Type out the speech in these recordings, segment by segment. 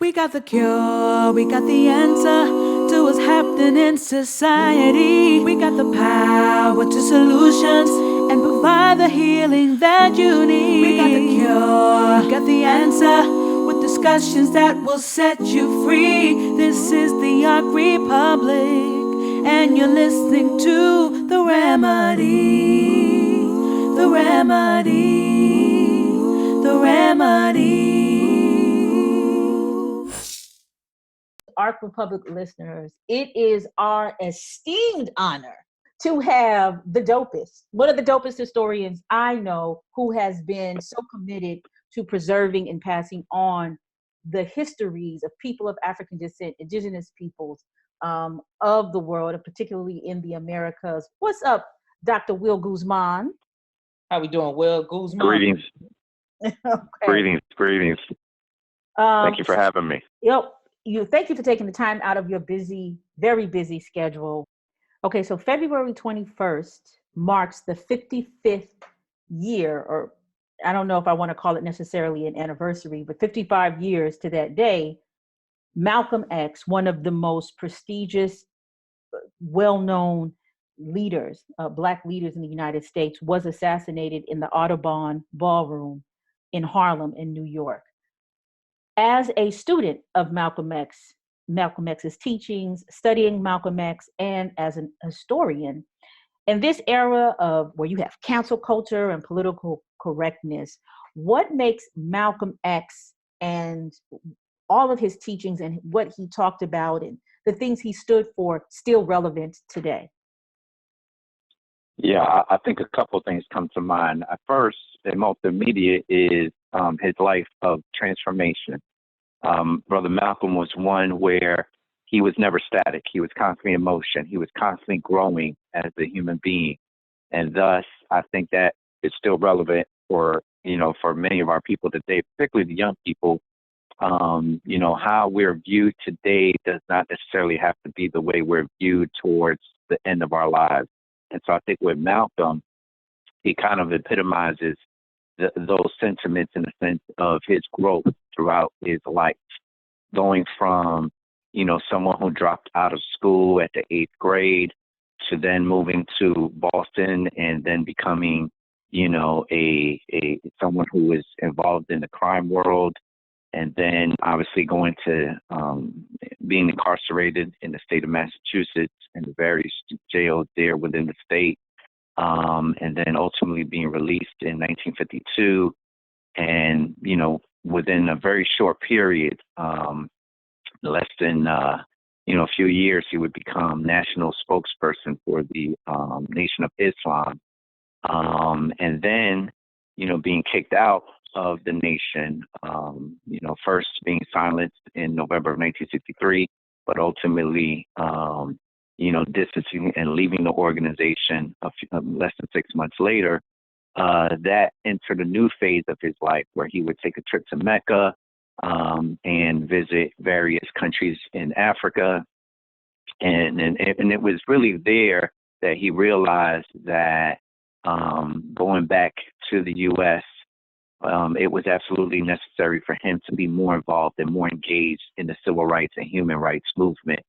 We got the cure, we got the answer to what's happening in society. We got the power to solutions and provide the healing that you need. We got the cure, we got the answer with discussions that will set you free. This is the Arc Republic, and you're listening to The Remedy. The Remedy. The Remedy. Arc Republic listeners, it is our esteemed honor to have the dopest, one of the dopest historians I know, who has been so committed to preserving and passing on the histories of people of African descent, indigenous peoples of the world, and particularly in the Americas. What's up, Dr. Will Guzman? How we doing, Will Guzman? Greetings. Okay. Greetings. Thank you for having me. Thank you for taking the time out of your busy, very busy schedule. Okay, so February 21st marks the 55th year, or I don't know if I want to call it necessarily an anniversary, but 55 years to that day, Malcolm X, one of the most prestigious, well-known leaders, Black leaders in the United States, was assassinated in the Audubon Ballroom in Harlem in New York. As a student of Malcolm X's teachings, studying Malcolm X, and as an historian, in this era of where you have cancel culture and political correctness, what makes Malcolm X and all of his teachings and what he talked about and the things he stood for still relevant today? Yeah, I think a couple of things come to mind. First, and most immediate, is his life of transformation. Brother Malcolm was one where he was never static. He was constantly in motion. He was constantly growing as a human being. And thus, I think that is still relevant for many of our people today, particularly the young people. How we're viewed today does not necessarily have to be the way we're viewed towards the end of our lives. And so I think with Malcolm, he kind of epitomizes those sentiments in the sense of his growth throughout his life, going from, someone who dropped out of school at the 8th grade to then moving to Boston and then becoming, someone who is involved in the crime world, and then obviously going to being incarcerated in the state of Massachusetts and the various jails there within the state. And then ultimately being released in 1952. And, within a very short period, less than, a few years, he would become national spokesperson for the Nation of Islam. And then, being kicked out of the nation, first being silenced in November of 1963, but ultimately, distancing and leaving the organization less than 6 months later, that entered a new phase of his life where he would take a trip to Mecca and visit various countries in Africa. And it was really there that he realized that going back to the U.S., it was absolutely necessary for him to be more involved and more engaged in the civil rights and human rights movement,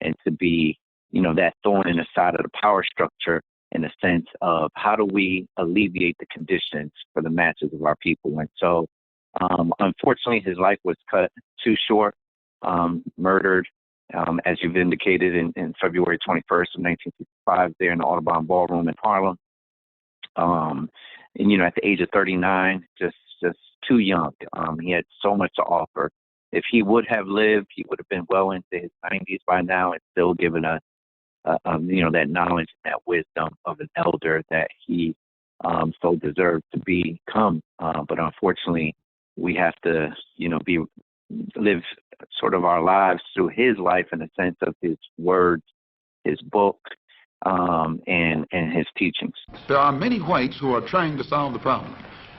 and to be that thorn in the side of the power structure in the sense of how do we alleviate the conditions for the masses of our people. And so, unfortunately, his life was cut too short, murdered, as you've indicated, in February 21st of 1965 there in the Audubon Ballroom in Harlem. At the age of 39, just too young. He had so much to offer. If he would have lived, he would have been well into his 90s by now and still given us, that knowledge and that wisdom of an elder that he so deserved to become. But unfortunately, we have to, live sort of our lives through his life in the sense of his words, his book, and his teachings. There are many whites who are trying to solve the problem,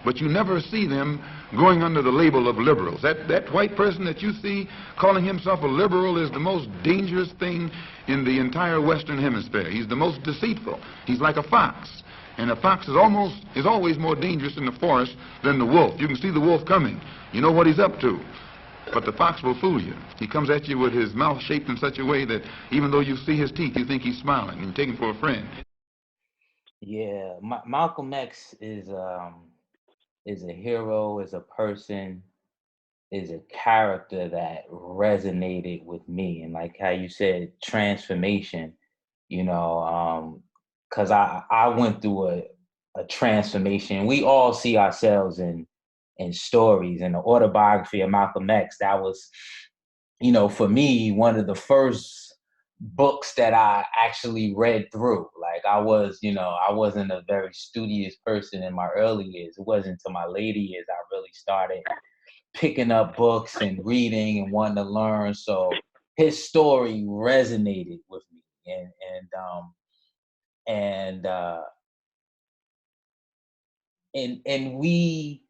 but you never see them going under the label of liberals. That white person that you see calling himself a liberal is the most dangerous thing in the entire Western Hemisphere. He's the most deceitful. He's like a fox. And a fox is always more dangerous in the forest than the wolf. You can see the wolf coming. You know what he's up to. But the fox will fool you. He comes at you with his mouth shaped in such a way that even though you see his teeth, you think he's smiling and you take him for a friend. Yeah, Malcolm X is a hero, is a person, is a character that resonated with me. And like how you said, transformation, you know, because I went through a transformation. We all see ourselves in stories. And the autobiography of Malcolm X, that was, you know, for me, one of the first books that I actually read through. Like I wasn't a very studious person in my early years. It wasn't until my later years I really started picking up books and reading and wanting to learn. So his story resonated with me, and we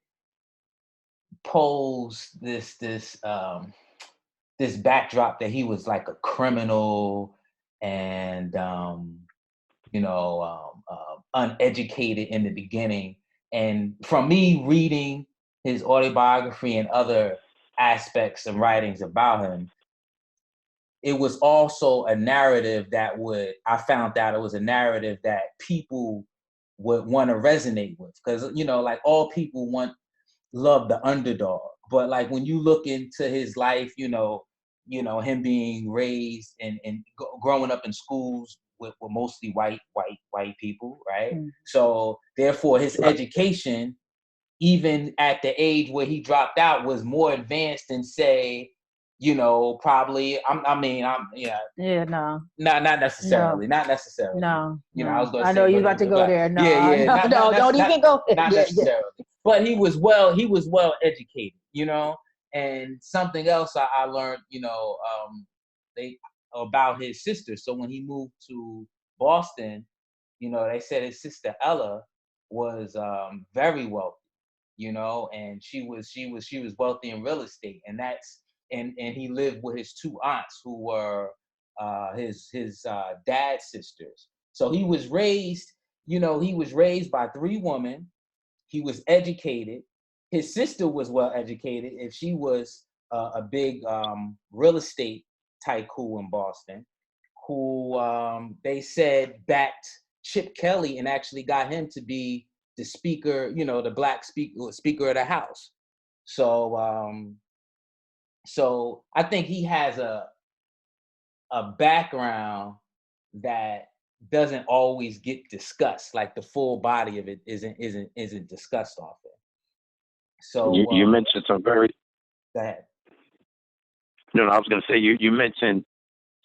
pose this backdrop that he was like a criminal and uneducated in the beginning. And from me reading his autobiography and other aspects of writings about him, it was also a narrative I found out it was a narrative that people would want to resonate with. Because, you know, like all people love the underdog. But like when you look into his life, you know, him being raised and growing up in schools with mostly white people, right? Mm. So therefore his education, even at the age where he dropped out, was more advanced than, say, you know, probably not necessarily. No. Not necessarily. No. You know, I was gonna say, I know you're about to go there. No, yeah, no, don't even go there. Not necessarily. But he was well educated, you know. And something else I learned, you know, about his sister. So when he moved to Boston, you know, they said his sister Ella was very wealthy, you know, and she was wealthy in real estate, and he lived with his two aunts who were his dad's sisters. So he was raised by three women. He was educated. His sister was well educated. If she was a big real estate tycoon in Boston, who they said backed Chip Kelly and actually got him to be the speaker, you know, the black speaker of the House. So so I think he has a background that doesn't always get discussed. Like the full body of it isn't discussed often. So you mentioned some very. Go ahead. No, I was going to say you mentioned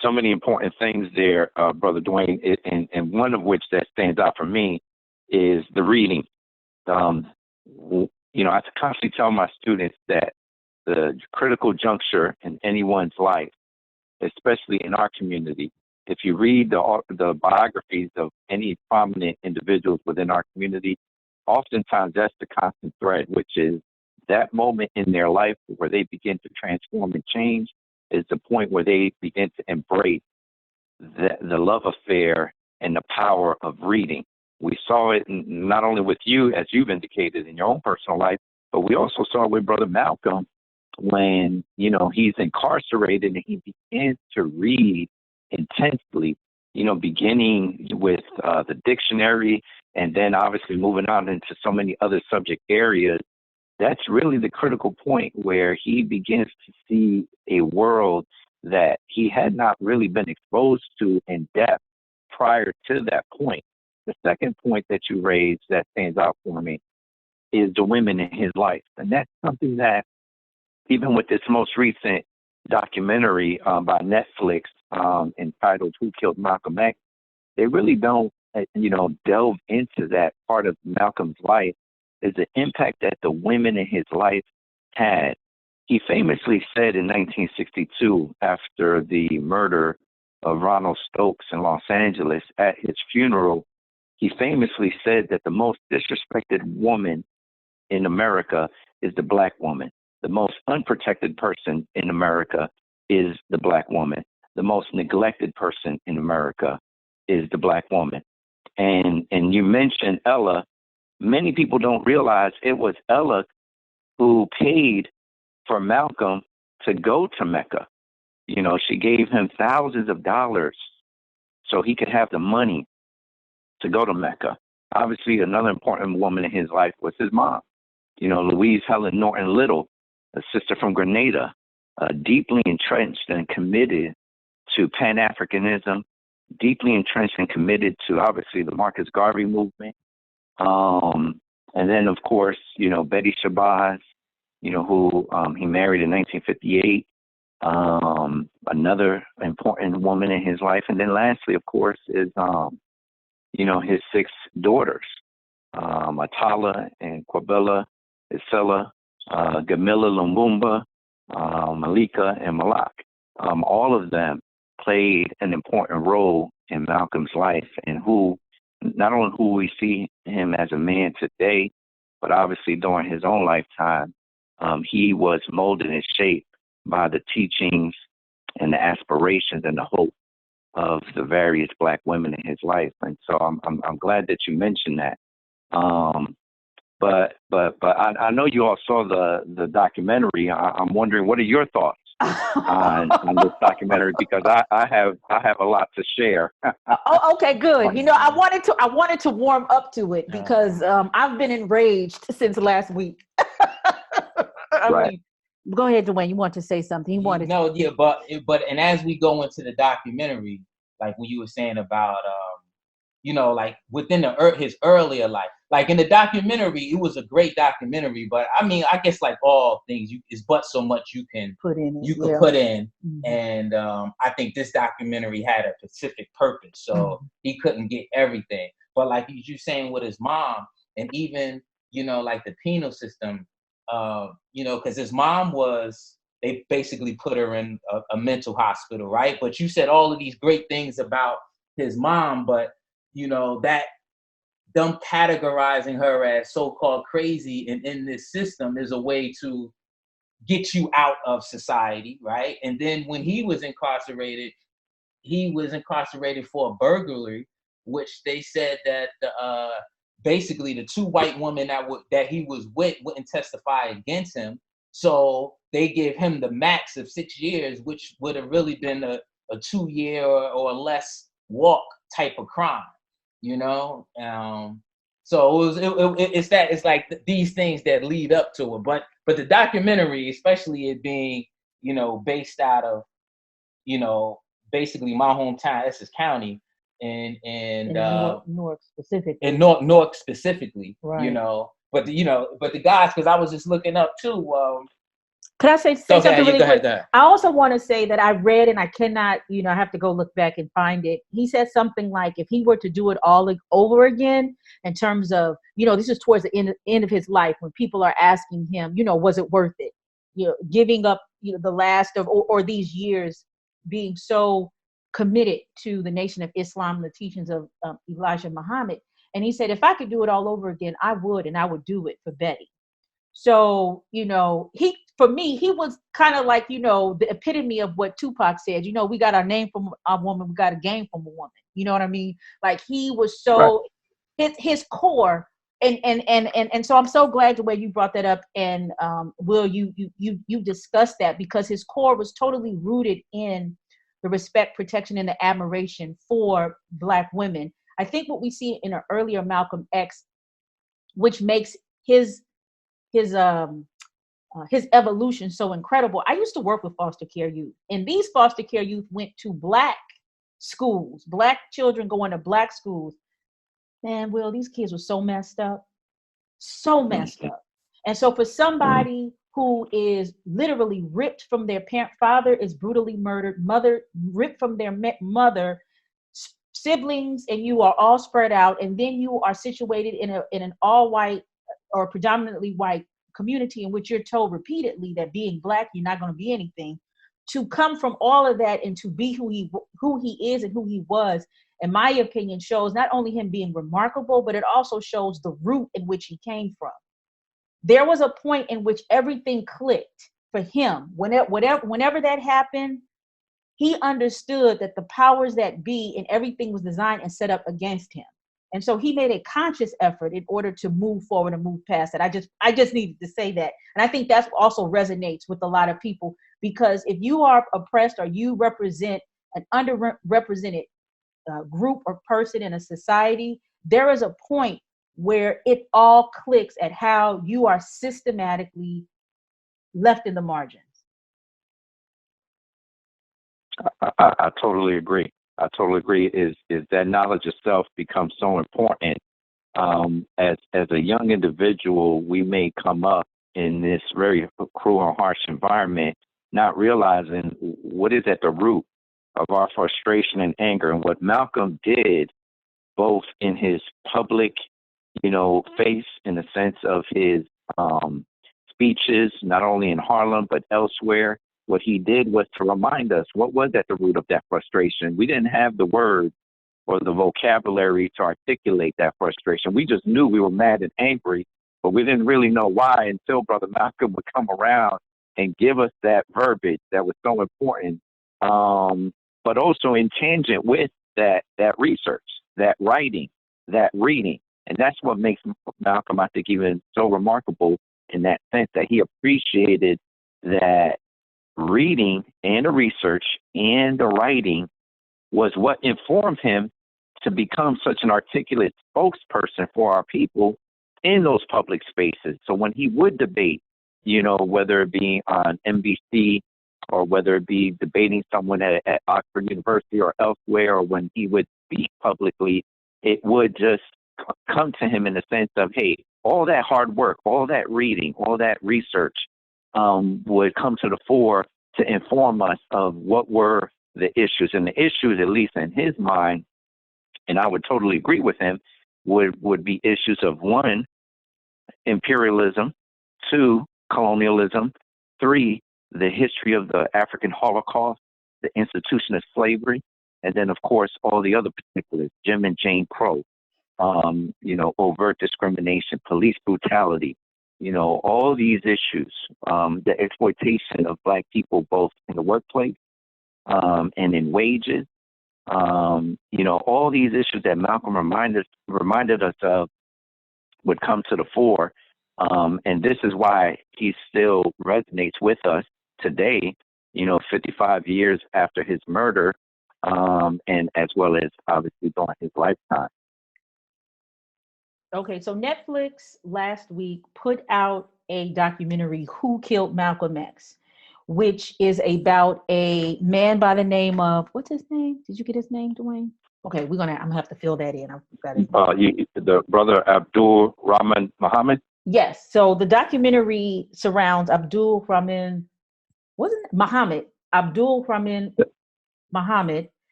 so many important things there, Brother Dwayne, and one of which that stands out for me is the reading. You know, I constantly tell my students that the critical juncture in anyone's life, especially in our community, if you read the biographies of any prominent individuals within our community, oftentimes that's the constant thread, which is that moment in their life where they begin to transform and change is the point where they begin to embrace the love affair and the power of reading. We saw it not only with you, as you've indicated in your own personal life, but we also saw it with Brother Malcolm when, you know, he's incarcerated and he begins to read intensely, you know, beginning with the dictionary and then obviously moving on into so many other subject areas. That's really the critical point where he begins to see a world that he had not really been exposed to in depth prior to that point. The second point that you raised that stands out for me is the women in his life. And that's something that, even with this most recent documentary by Netflix entitled Who Killed Malcolm X, they really don't, delve into that part of Malcolm's life, is the impact that the women in his life had. He famously said in 1962, after the murder of Ronald Stokes in Los Angeles, at his funeral, he famously said that the most disrespected woman in America is the black woman. The most unprotected person in America is the black woman. The most neglected person in America is the black woman. And you mentioned Ella. Many people don't realize it was Ella who paid for Malcolm to go to Mecca. You know, she gave him thousands of dollars so he could have the money to go to Mecca. Obviously, another important woman in his life was his mom. You know, Louise Helen Norton Little, a sister from Grenada, deeply entrenched and committed to Pan-Africanism, deeply entrenched and committed to, obviously, the Marcus Garvey movement. And then, of course, you know, Betty Shabazz, you know, who he married in 1958. Another important woman in his life. And then lastly, of course, is, you know, his 6 daughters, Atala and Quabella, Isela, Gamila Lumumba, Malika, and Malak. All of them played an important role in Malcolm's life, and who, not only who we see him as a man today, but obviously during his own lifetime, he was molded and shaped by the teachings and the aspirations and the hope of the various Black women in his life. And so I'm glad that you mentioned that. But I know you all saw the documentary. I'm wondering, what are your thoughts on this documentary? Because I have a lot to share. Oh, okay, good. You know, I wanted to warm up to it because I've been enraged since last week. Right. mean, go ahead, Dwayne. You want to say something? But and as we go into the documentary, like when you were saying about you know, like within his earlier life, like in the documentary, it was a great documentary. But I mean, I guess like all things, is but so much you can put in. Mm-hmm. And I think this documentary had a specific purpose, so he couldn't get everything. But like you saying with his mom, and even, you know, like the penal system, you know, because his mom they basically put her in a mental hospital, right? But you said all of these great things about his mom, but you know, that them categorizing her as so-called crazy and in this system is a way to get you out of society, right? And then when he was incarcerated for a burglary, which they said that basically the 2 white women that he was with wouldn't testify against him. So they gave him the max of 6 years, which would have really been a 2-year or less walk type of crime. You know, so it's like these things that lead up to it. But the documentary, especially it being, you know, based out of, you know, basically my hometown, Essex County, and Newark specifically. In Newark specifically, right. You know. But the guys, because I was just looking up too. Could I say something really quick? Go ahead. I also want to say that I read, and I cannot, you know, I have to go look back and find it. He said something like, if he were to do it all over again, in terms of, you know, this is towards the end of his life, when people are asking him, you know, was it worth it? You know, giving up, you know, the last of, or these years being so committed to the Nation of Islam, the teachings of Elijah Muhammad. And he said, if I could do it all over again, I would, and I would do it for Betty. So, you know, for me, he was kind of like, you know, the epitome of what Tupac said. You know, we got our name from a woman, we got a game from a woman. You know what I mean? Like, he was so his core, and so I'm so glad the way you brought that up. And Will, you discussed that, because his core was totally rooted in the respect, protection, and the admiration for Black women. I think what we see in an earlier Malcolm X, which makes his evolution so incredible. I used to work with foster care youth, and these foster care youth went to Black schools, Black children going to Black schools. Man, Will, these kids were so messed up. And so for somebody who is literally ripped from their parent, father is brutally murdered, mother ripped from their mother, siblings, and you are all spread out, and then you are situated in an all white or predominantly white community in which you're told repeatedly that being Black, you're not going to be anything. To come from all of that and to be who he is and who he was, in my opinion, shows not only him being remarkable, but it also shows the root in which he came from. There was a point in which everything clicked for him. Whenever that happened, he understood that the powers that be and everything was designed and set up against him. And so he made a conscious effort in order to move forward and move past it. I just needed to say that. And I think that also resonates with a lot of people, Because if you are oppressed or you represent an underrepresented group or person in a society, there is a point where it all clicks at how you are systematically left in the margins. I totally agree. I totally agree. Is that knowledge itself becomes so important. As a young individual, we may come up in this very cruel and harsh environment, not realizing what is at the root of our frustration and anger. And what Malcolm did, both in his public, face, in the sense of his speeches, not only in Harlem but elsewhere, what he did was to remind us what was at the root of that frustration. We didn't have the words or the vocabulary to articulate that frustration. We just knew we were mad and angry, but we didn't really know why until Brother Malcolm would come around and give us that verbiage that was so important, but also in tangent with that research, that writing, that reading. And that's what makes Malcolm, I think, even so remarkable in that sense, that he appreciated that reading and the research and the writing was what informed him to become such an articulate spokesperson for our people in those public spaces. So when he would debate, whether it be on NBC or whether it be debating someone at Oxford University or elsewhere, or when he would speak publicly, it would just come to him in the sense of, hey, all that hard work, all that reading, all that research would come to the fore to inform us of what were the issues. And the issues, at least in his mind, and I would totally agree with him, would be issues of 1, imperialism, 2, colonialism, 3, the history of the African Holocaust, the institution of slavery, and then, of course, all the other particulars, Jim and Jane Crow, overt discrimination, police brutality, all these issues, the exploitation of Black people, both in the workplace and in wages, all these issues that Malcolm reminded us of would come to the fore. And this is why he still resonates with us today, 55 years after his murder, and as well as obviously during his lifetime. Okay, so Netflix last week put out a documentary, Who Killed Malcolm X, which is about a man by the name of, what's his name? Did you get his name, Dwayne? Okay, I'm gonna have to fill that in. I've got his name. The brother Abdul Rahman Muhammad. Yes. So the documentary surrounds Abdul Rahman Muhammad,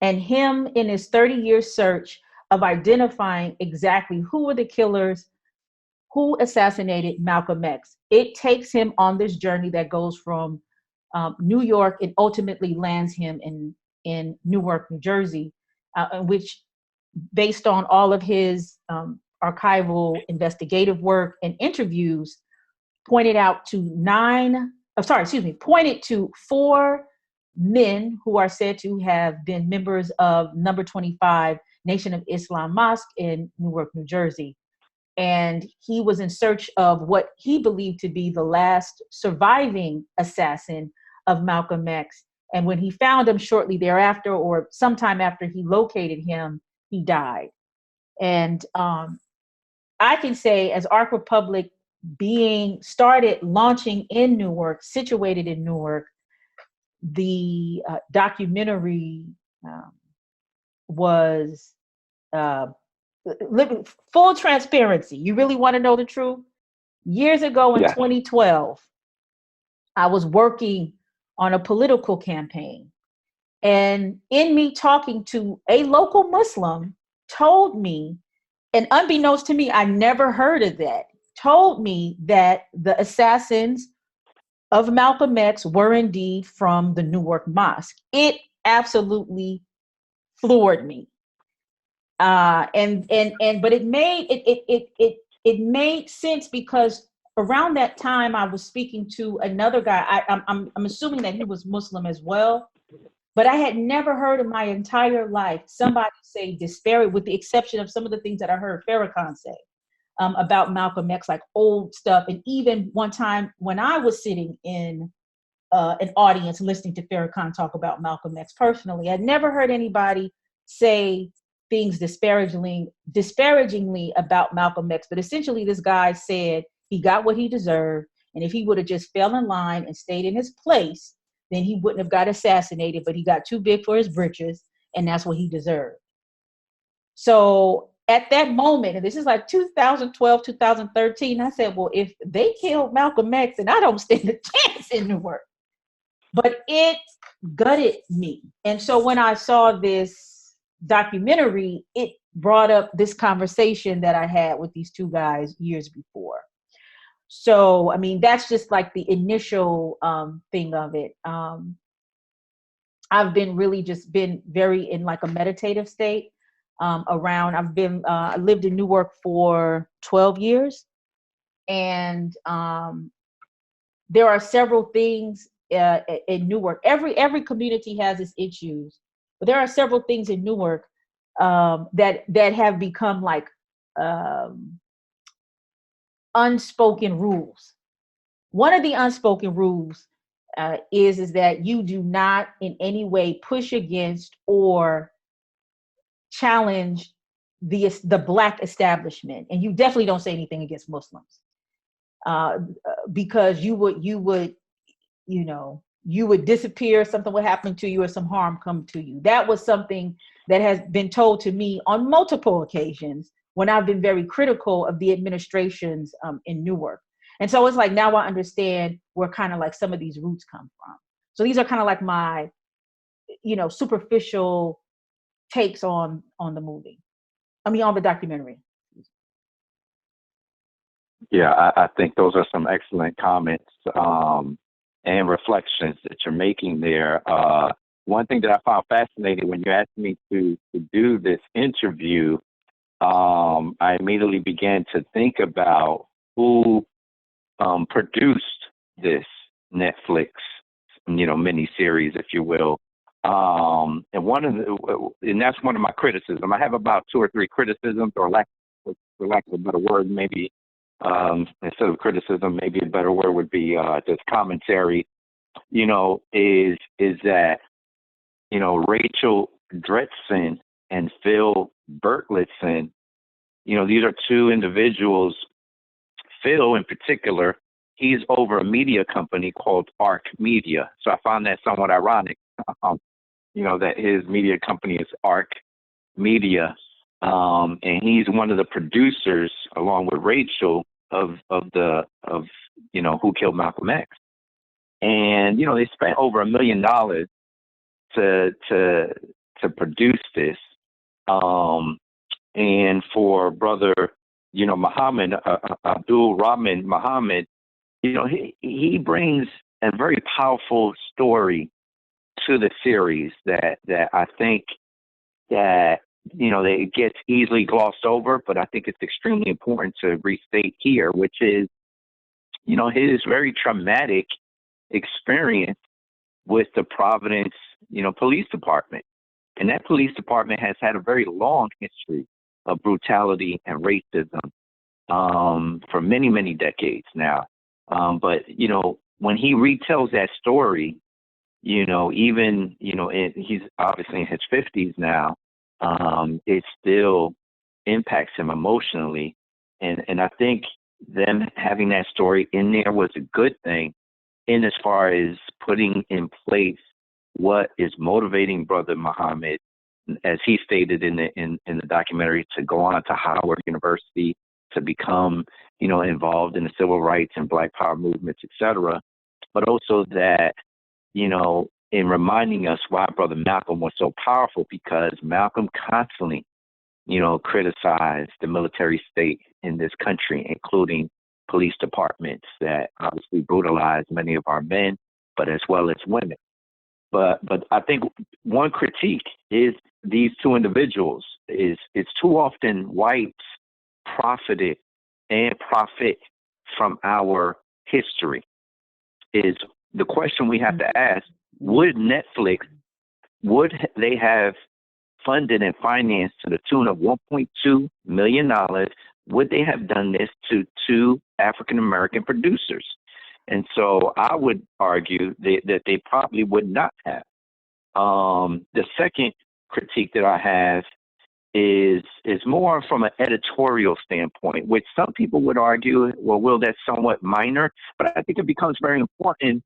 and him in his 30-year search of identifying exactly who were the killers, who assassinated Malcolm X. It takes him on this journey that goes from New York and ultimately lands him in Newark, New Jersey, which, based on all of his archival investigative work and interviews, pointed to 4 men who are said to have been members of Number 25 Nation of Islam Mosque in Newark, New Jersey. And he was in search of what he believed to be the last surviving assassin of Malcolm X. And when he found him shortly thereafter, or sometime after he located him, he died. And I can say, as Ark Republic launching in Newark, situated in Newark, the documentary was full transparency. You really want to know the truth? Years ago in 2012, I was working on a political campaign, and in me talking to a local Muslim, told me, and unbeknownst to me, I never heard of that, told me that the assassins of Malcolm X were indeed from the Newark Mosque. It absolutely floored me. But it made sense, because around that time I was speaking to another guy. I'm assuming that he was Muslim as well, but I had never heard in my entire life somebody say disparate, with the exception of some of the things that I heard Farrakhan say about Malcolm X, like old stuff. And even one time when I was sitting in an audience listening to Farrakhan talk about Malcolm X personally. I'd never heard anybody say things disparagingly about Malcolm X, but essentially this guy said he got what he deserved, and if he would have just fell in line and stayed in his place, then he wouldn't have got assassinated, but he got too big for his britches, and that's what he deserved. So at that moment, and this is like 2012, 2013, I said, well, if they killed Malcolm X, then I don't stand a chance in Newark. But it gutted me. And so when I saw this documentary, it brought up this conversation that I had with these two guys years before. So, I mean, that's just like the initial thing of it. I've been really just been very in like a meditative state around. I lived in Newark for 12 years. And there are several things in Newark. Every community has its issues, but there are several things in Newark that have become like unspoken rules. One of the unspoken rules is that you do not in any way push against or challenge the Black establishment, and you definitely don't say anything against Muslims, because you would disappear, something would happen to you, or some harm come to you. That was something that has been told to me on multiple occasions when I've been very critical of the administrations in Newark. And so it's like, now I understand where kind of like some of these roots come from. So these are kind of like my, superficial takes on the movie. I mean, on the documentary. Yeah, I think those are some excellent comments and reflections that you're making there. One thing that I found fascinating when you asked me to do this interview, I immediately began to think about who produced this Netflix, miniseries, if you will. And that's one of my criticisms. I have about 2 or 3 criticisms, or for lack of a better word, maybe instead of criticism, maybe a better word would be just commentary. Is that Rachel Dretson and Phil Bertletson. These are 2 individuals. Phil, in particular, he's over a media company called Arc Media. So I found that somewhat ironic, that his media company is Arc Media. And he's one of the producers, along with Rachel, of Who Killed Malcolm X. And, they spent over $1 million to produce this. And for brother, Muhammad, Abdul Rahman Muhammad, he brings a very powerful story to the series that I think that, that it gets easily glossed over, but I think it's extremely important to restate here, which is, his very traumatic experience with the Providence, police department. And that police department has had a very long history of brutality and racism for many, many decades now. But, when he retells that story, even, he's obviously in his 50s now, it still impacts him emotionally. And I think them having that story in there was a good thing, in as far as putting in place what is motivating Brother Muhammad, as he stated in the documentary, to go on to Howard University, to become, involved in the civil rights and Black Power movements, etc. But also that, in reminding us why Brother Malcolm was so powerful, because Malcolm constantly, criticized the military state in this country, including police departments that obviously brutalize many of our men, but as well as women. But I think one critique is these 2 individuals is too often whites profit from our history. Is the question we have to ask: would they have funded and financed to the tune of $1.2 million? Would they have done this to 2 African American producers? And so I would argue that they probably would not have. The second critique that I have is more from an editorial standpoint, which some people would argue, well, Will, that's somewhat minor, but I think it becomes very important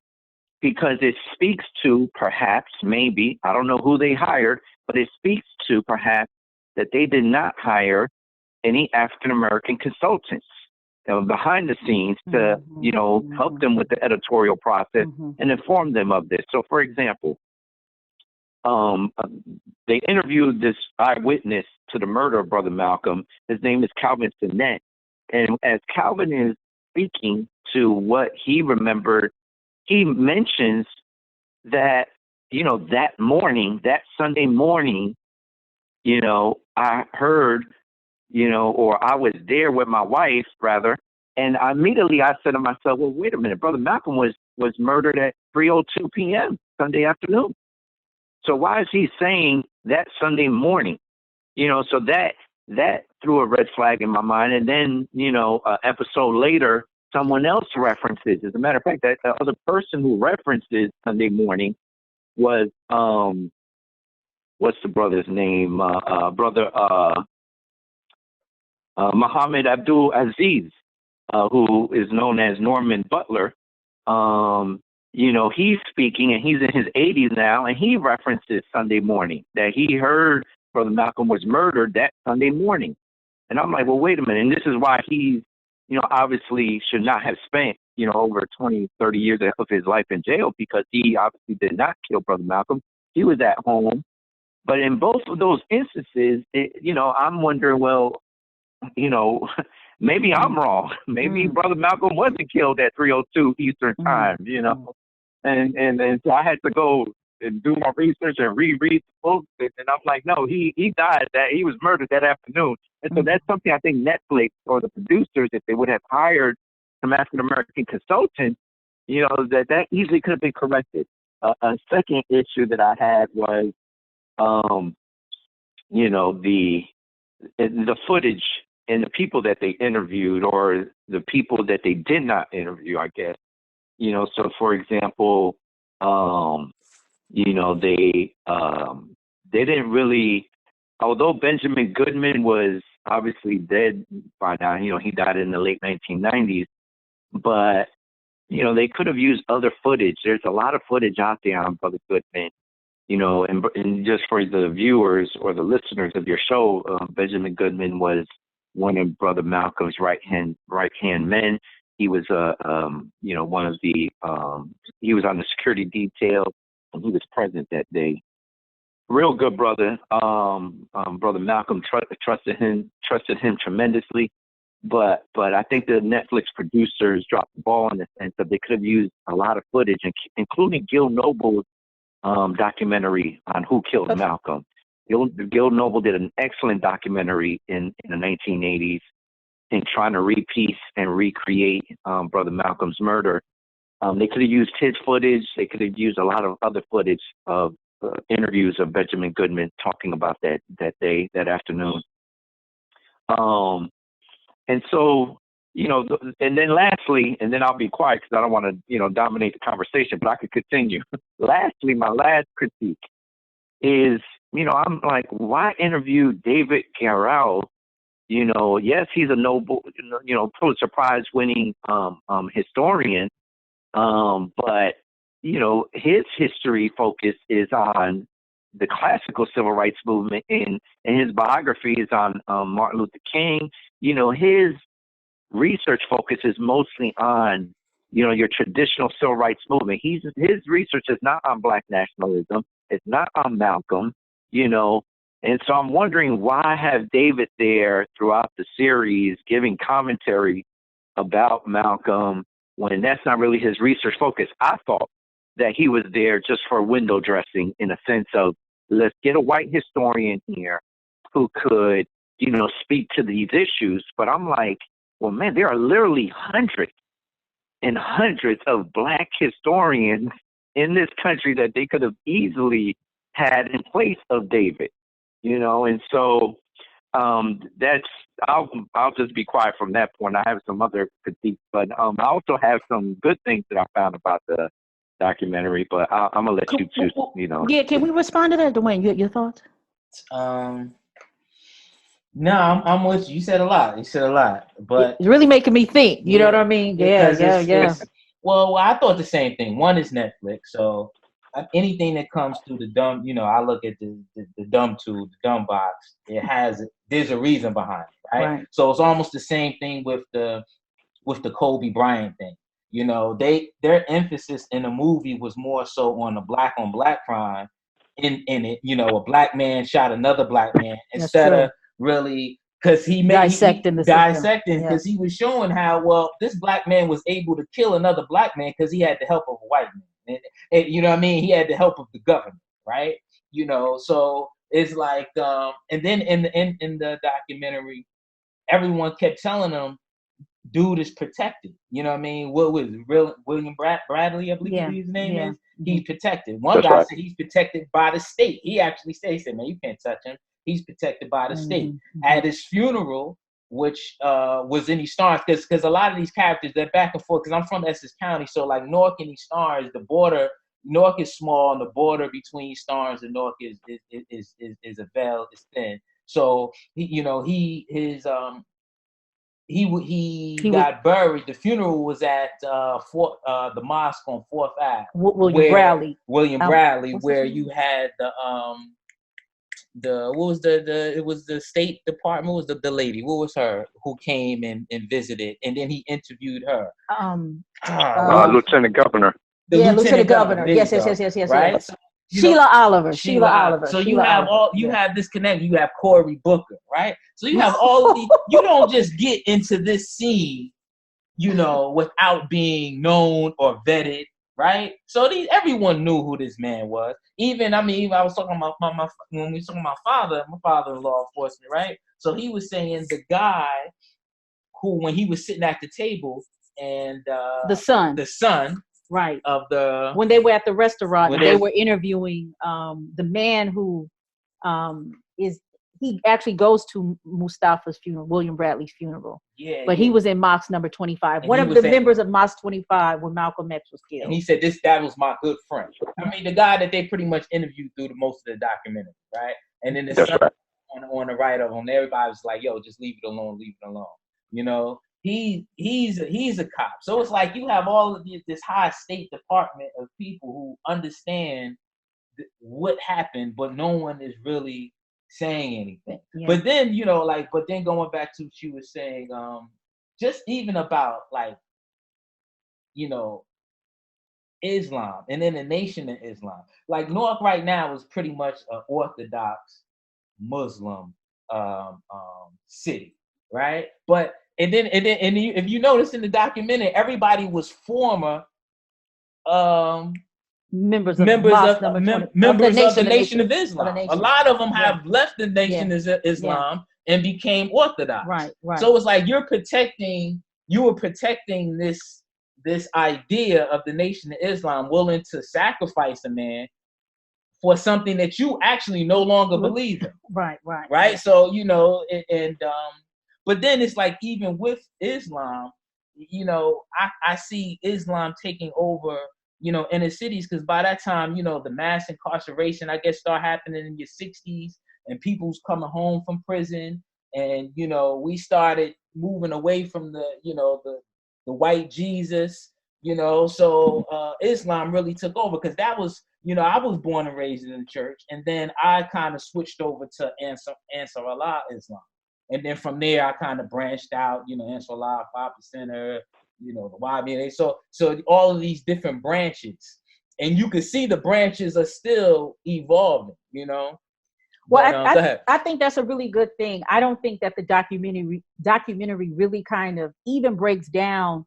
because it speaks to perhaps, maybe, I don't know who they hired, but it speaks to perhaps that they did not hire any African-American consultants behind the scenes to, help them with the editorial process and inform them of this. So, for example, they interviewed this eyewitness to the murder of Brother Malcolm. His name is Calvin Sinnett. And as Calvin is speaking to what he remembered, he mentions that, that morning, that Sunday morning, I heard, or I was there with my wife, rather, and immediately I said to myself, well, wait a minute, Brother Malcolm was murdered at 3:02 p.m. Sunday afternoon. So why is he saying that Sunday morning? So that threw a red flag in my mind. And then, an episode later, someone else references. As a matter of fact, that other person who references Sunday morning was, what's the brother's name? Brother Muhammad Abdul Aziz, who is known as Norman Butler. He's speaking, and he's in his 80s now, and he references Sunday morning, that he heard Brother Malcolm was murdered that Sunday morning. And I'm like, well, wait a minute. And this is why he's, obviously should not have spent, over 20, 30 years of his life in jail, because he obviously did not kill Brother Malcolm. He was at home. But in both of those instances, I'm wondering, well, maybe I'm wrong. Maybe Brother Malcolm wasn't killed at 3:02 Eastern time, And so I had to go and do my research and reread the book. And I'm like, no, he died, he was murdered that afternoon. And so that's something I think Netflix or the producers, if they would have hired some African-American consultants, that easily could have been corrected. A second issue that I had was, the footage and the people that they interviewed, or the people that they did not interview, I guess. So for example, they didn't really, although Benjamin Goodman was obviously dead by now, he died in the late 1990s, but, they could have used other footage. There's a lot of footage out there on Brother Goodman, and just for the viewers or the listeners of your show, Benjamin Goodman was one of Brother Malcolm's right hand men. He was one of the he was on the security detail, and he was present that day. Real good brother. Brother Malcolm trusted him tremendously, but I think the Netflix producers dropped the ball in the sense that they could have used a lot of footage, including Gil Noble's documentary on who killed Malcolm. Gil Noble did an excellent documentary in the 1980s in trying to repiece and recreate Brother Malcolm's murder. They could have used his footage. They could have used a lot of other footage of interviews of Benjamin Goodman talking about that day, that afternoon. And so, and then lastly, and then I'll be quiet because I don't want to, dominate the conversation, but I could continue. Lastly, my last critique is, I'm like, why interview David Garrell? Yes, he's a Nobel, Pulitzer Prize winning historian, but his history focus is on the classical civil rights movement, and his biography is on Martin Luther King. His research focus is mostly on, your traditional civil rights movement. His research is not on Black nationalism. It's not on Malcolm, And so I'm wondering, why have David there throughout the series giving commentary about Malcolm when that's not really his research focus? I thought that he was there just for window dressing, in a sense of, let's get a white historian here who could, speak to these issues. But I'm like, well, man, there are literally hundreds and hundreds of Black historians in this country that they could have easily had in place of David, And so That's I'll just be quiet from that point. I have some other critiques, but I also have some good things that I found about the documentary. But I'm gonna let you choose. You know. Yeah, can we respond to that, Dwayne? Your thoughts? No, I'm with you. You said a lot. But It's really making me think. You know what I mean? Yeah. Well, I thought the same thing. One is Netflix, so anything that comes through the dumb, I look at the dumb tube, the dumb box. There's a reason behind it, right? So it's almost the same thing with the Kobe Bryant thing. Their emphasis in the movie was more so on the black on black crime. In it, a black man shot another black man instead of really, because he dissecting because he was showing how this black man was able to kill another black man because he had the help of a white man, and you know what I mean, he had the help of the government, right? So it's like and then in the documentary, everyone kept telling him, dude is protected. You know what I mean? What was William Bradley, I believe his name is. He's protected. One guy said he's protected by the state. He actually said, man, you can't touch him. He's protected by the state. At his funeral, which was in East Orange, because a lot of these characters, they're back and forth, because I'm from Essex County, so like Newark and East Orange, the border, Newark is small, and the border between East Orange and Newark is a veil, is thin. So he got buried. The funeral was at the mosque on 4th Ave. William Bradley, where you had it was the State Department. What was the lady? What was her who came and visited, and then he interviewed her. Lieutenant Governor. Lieutenant Governor. Yes. Right. So, Sheila Oliver. So you have this connection. You have Cory Booker, right? So you have all of these. You don't just get into this scene, without being known or vetted, right? So everyone knew who this man was. Even I was talking about when we were talking about my father in law enforcement, right? So he was saying the guy who, when he was sitting at the table, and the son. Right. When they were at the restaurant, they were interviewing the man who he actually goes to Mustafa's funeral, William Bradley's funeral. Yeah. But he was in Mosque number 25. One of the members of Mosque 25 when Malcolm X was killed. And he said that was my good friend. I mean, the guy that they pretty much interviewed through most of the documentary, right? And then the son on the right of him, everybody was like, yo, just leave it alone. He's a cop. So it's like you have all of this high State Department of people who understand what happened, but no one is really saying anything. Yeah. But then, going back to what you were saying, just even about Islam and then the Nation of Islam. Like Newark right now is pretty much an Orthodox Muslim city, right? But and if you notice in the documentary, everybody was former members of the Nation of Islam. A lot of them have left the Nation of Islam and became Orthodox. Right. So it's like you were protecting this idea of the Nation of Islam, willing to sacrifice a man for something that you actually no longer believe in. Right. So, but then it's like, even with Islam, I see Islam taking over, inner cities, because by that time, the mass incarceration, I guess, start happening in your 60s, and people's coming home from prison, and we started moving away from the white Jesus, so Islam really took over, because that was, I was born and raised in the church, and then I kind of switched over to Ansar Allah Islam. And then from there, I kind of branched out, Ansar Allah, 5%er, the YBA. So all of these different branches, and you can see the branches are still evolving, Well, I think that's a really good thing. I don't think that the documentary really kind of even breaks down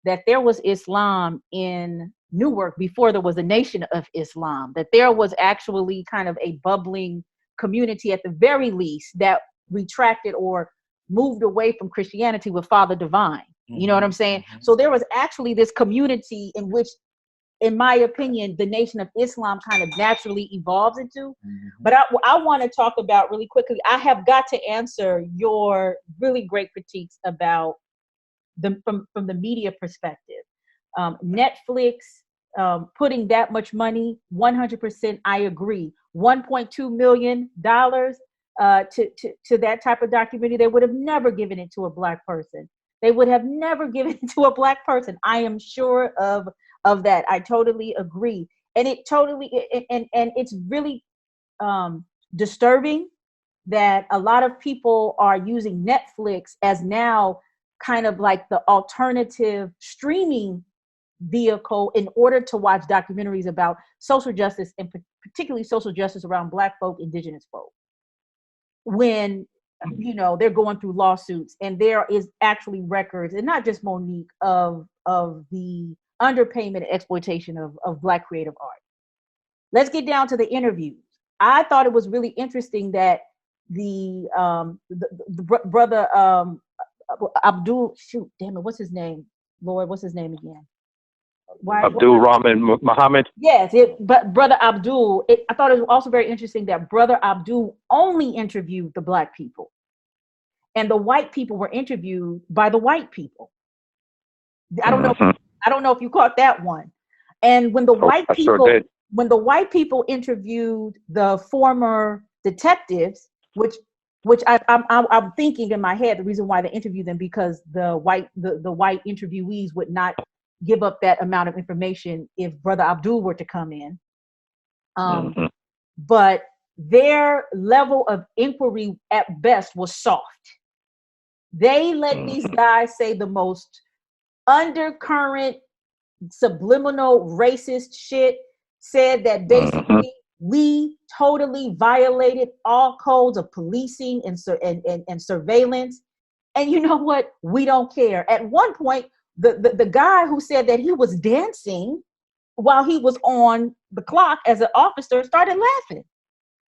that there was Islam in Newark before there was a Nation of Islam, that there was actually kind of a bubbling community at the very least that retracted or moved away from Christianity with Father Divine. You know what I'm saying? So there was actually this community in which in my opinion, the Nation of Islam kind of naturally evolves into. Mm-hmm. But I want to talk about really quickly. I have got to answer your really great critiques about from the media perspective. Netflix putting that much money, 100%, I agree. $1.2 million to that type of documentary, they would have never given it to a Black person. They would have never given it to a Black person. I am sure of that. I totally agree. And it totally, and it's really disturbing that a lot of people are using Netflix as now kind of like the alternative streaming vehicle in order to watch documentaries about social justice, and particularly social justice around Black folk, Indigenous folk, when they're going through lawsuits and there is actually records, and not just Monique, of the underpayment and exploitation of Black creative art. Let's get down to the interviews. I thought it was really interesting that the brother Abdul, shoot, damn it, what's his name? Lord, what's his name again? Abdul Rahman Muhammad. Yes, but Brother Abdul, I thought it was also very interesting that Brother Abdul only interviewed the Black people, and the white people were interviewed by the white people. I don't know if you caught that one. And when the when the white people interviewed the former detectives, which I'm thinking in my head, the reason why they interviewed them, because the white interviewees would not give up that amount of information if Brother Abdul were to come in. But their level of inquiry at best was soft. They let these guys say the most undercurrent, subliminal, racist shit, said that basically we totally violated all codes of policing and surveillance. And you know what? We don't care. At one point, the guy who said that he was dancing while he was on the clock as an officer started laughing.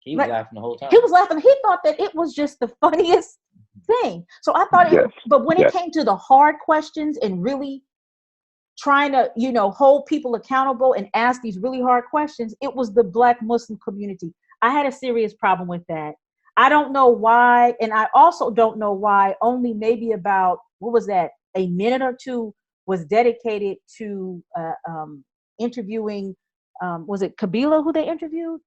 He was laughing the whole time. He was laughing. He thought that it was just the funniest thing. So I thought but when it came to the hard questions and really trying to, hold people accountable and ask these really hard questions, it was the Black Muslim community. I had a serious problem with that. I don't know why. And I also don't know why only maybe about, a minute or two was dedicated to interviewing, was it Kabila who they interviewed?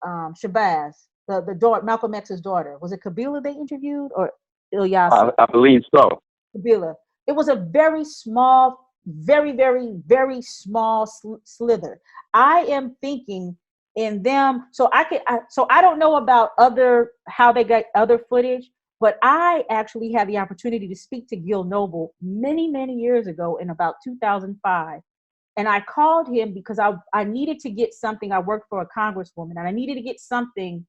Shabazz, the daughter, Malcolm X's daughter. Was it Kabila they interviewed, or Ilyas? I believe so. Kabila. It was a very small, very, very, very small slither. I am thinking in them. So I don't know about how they got other footage, but I actually had the opportunity to speak to Gil Noble many, many years ago in about 2005. And I called him because I needed to get something. I worked for a congresswoman and I needed to get something.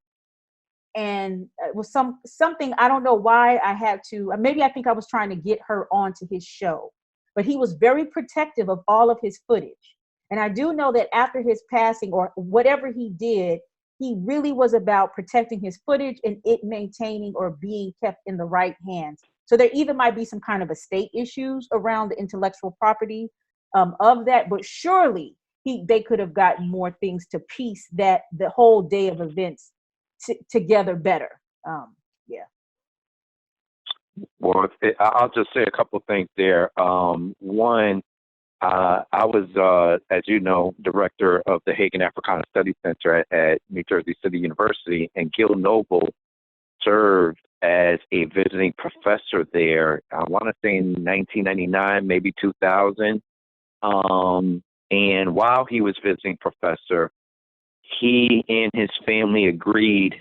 And it was something, I don't know why I had to, maybe I think I was trying to get her onto his show, but he was very protective of all of his footage. And I do know that after his passing or whatever he did, he really was about protecting his footage and it maintaining or being kept in the right hands. So there either might be some kind of estate issues around the intellectual property of that, but surely they could have gotten more things to piece that the whole day of events together better. Well, I'll just say a couple of things there. One, I was, as you know, director of the Hagen Africana Studies Center at New Jersey City University, and Gil Noble served as a visiting professor there, I want to say in 1999, maybe 2000. And while he was visiting professor, he and his family agreed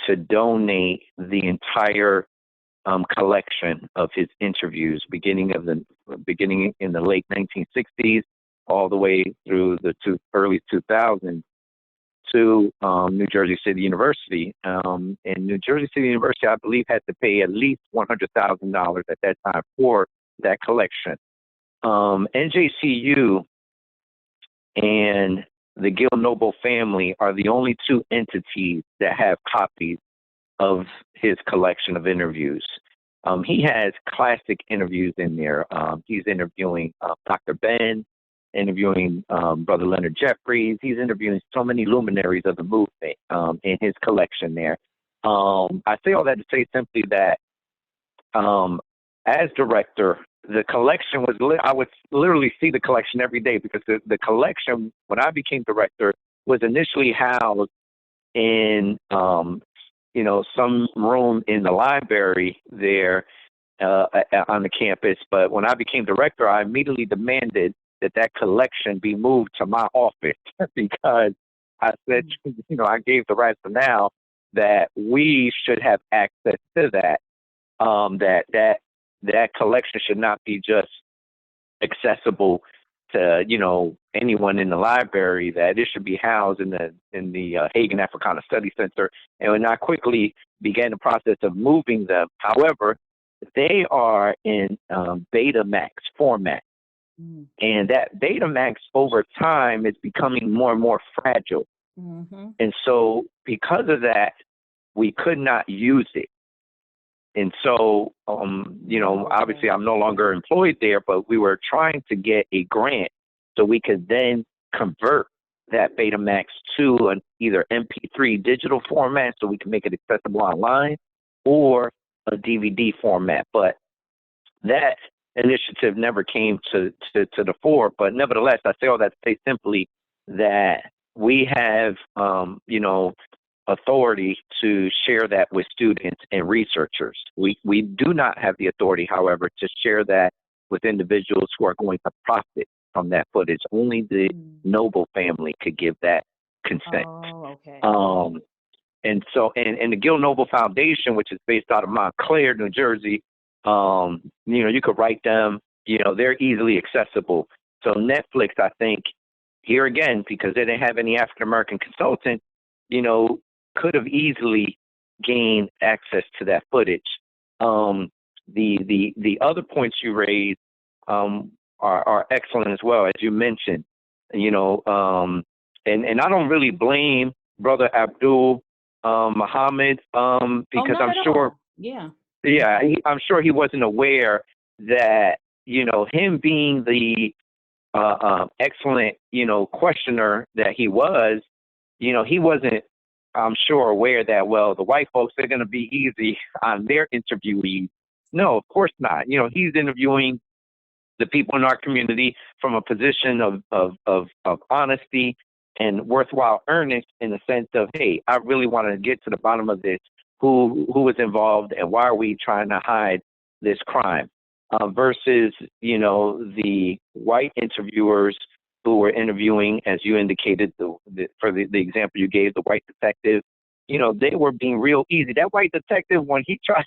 to donate the entire collection of his interviews, beginning in the late 1960s, all the way through the early 2000s, to New Jersey City University. And New Jersey City University, I believe, had to pay at least $100,000 at that time for that collection. NJCU and the Gil Noble family are the only two entities that have copies of his collection of interviews. He has classic interviews in there. He's interviewing Dr. Ben interviewing Brother Leonard Jeffries. He's interviewing so many luminaries of the movement in his collection there. I say all that to say simply that as director, the collection was, I would literally see the collection every day, because the collection, when I became director, was initially housed in, some room in the library there on the campus. But when I became director, I immediately demanded that collection be moved to my office because I said, I gave the rationale that we should have access to that, that collection should not be just accessible to, anyone in the library, that it should be housed in the Hagen Africana Study Center. And when I quickly began the process of moving them, however, they are in Betamax format. And that Betamax over time is becoming more and more fragile. And so because of that, we could not use it. And so, obviously I'm no longer employed there, but we were trying to get a grant so we could then convert that Betamax to an either MP3 digital format so we can make it accessible online, or a DVD format. But that initiative never came to the fore. But nevertheless, I say all that to say simply that we have, authority to share that with students and researchers. We do not have the authority, however, to share that with individuals who are going to profit from that footage. Only the Noble family could give that consent. Oh, okay. And so, and the Gil Noble Foundation, which is based out of Montclair, New Jersey, you could write them, they're easily accessible. So Netflix, I think, here again, because they didn't have any African-American consultant, could have easily gained access to that footage. The other points you raised are excellent as well, as you mentioned, and I don't really blame Brother Abdul Muhammad because I'm sure, I'm sure he wasn't aware that him being the excellent questioner that he was, he wasn't, I'm sure, aware that, well, the white folks, they're going to be easy on their interviewees. No, of course not. He's interviewing the people in our community from a position of honesty and worthwhile earnest, in the sense of, hey, I really want to get to the bottom of this. Who was involved, and why are we trying to hide this crime? Versus, the white interviewers who were interviewing, as you indicated, for the example you gave, the white detective, they were being real easy. That white detective, when he tried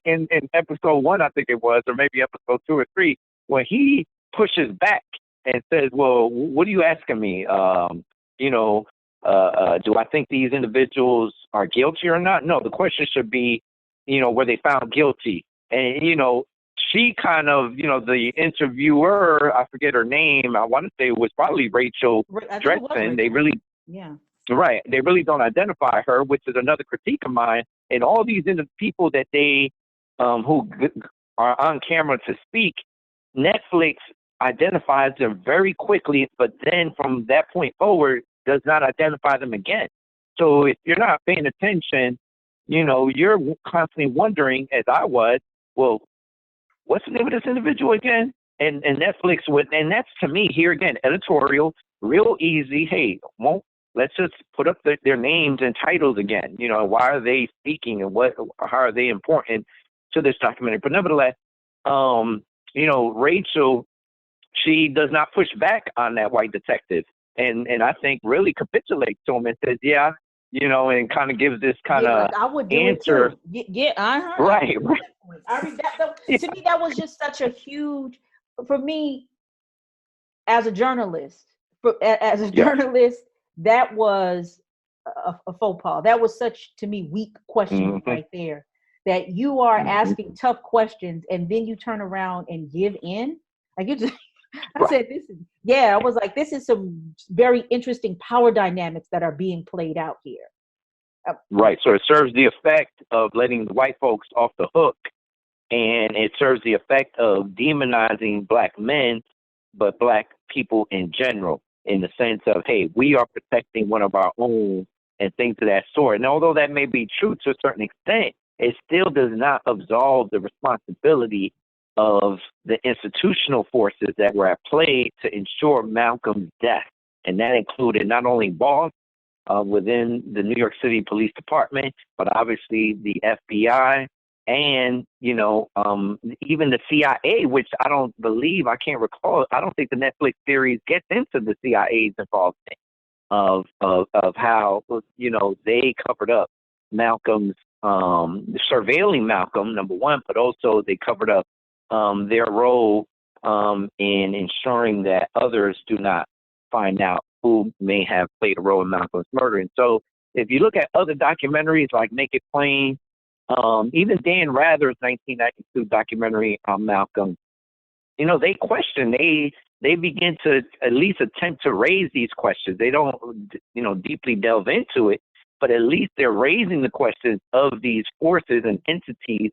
in episode 1, I think it was, or maybe episode 2 or 3, when he pushes back and says, well, what are you asking me? Do I think these individuals are guilty or not? No, the question should be, were they found guilty? And, she kind of, the interviewer, I forget her name, I want to say it was probably Rachel Dresden. They really, right, they really don't identify her, which is another critique of mine. And all these people that they, who are on camera to speak, Netflix identifies them very quickly, but then from that point forward, does not identify them again. So if you're not paying attention, you're constantly wondering, as I was, well, what's the name of this individual again? And Netflix would, and that's, to me, here again, editorial, real easy. Hey, let's just put up their names and titles again. Why are they speaking, and how are they important to this documentary? But nevertheless, Rachel, she does not push back on that white detective, and I think really capitulates to him and says, yeah, and kind of gives this kind of I would do answer. It too. Right. I mean, to me, that was just such a huge, for me, as a journalist, that was a faux pas. That was such, to me, weak question right there. That you are asking tough questions and then you turn around and give in. Like you just, I said, I was like, this is some very interesting power dynamics that are being played out here. Right. So it serves the effect of letting the white folks off the hook, and it serves the effect of demonizing Black men but Black people in general, in the sense of, hey, we are protecting one of our own and things of that sort. And although that may be true to a certain extent, it still does not absolve the responsibility of the institutional forces that were at play to ensure Malcolm's death. And that included not only Boss within the New York City Police Department, but obviously the FBI and, even the CIA, which I don't believe, I can't recall, I don't think the Netflix series gets into the CIA's involvement of how, they covered up Malcolm's, surveilling Malcolm, number one, but also they covered up their role in ensuring that others do not find out who may have played a role in Malcolm's murder. And so if you look at other documentaries like Make It Plain, even Dan Rather's 1992 documentary on Malcolm, they question, they begin to at least attempt to raise these questions. They don't, deeply delve into it, but at least they're raising the questions of these forces and entities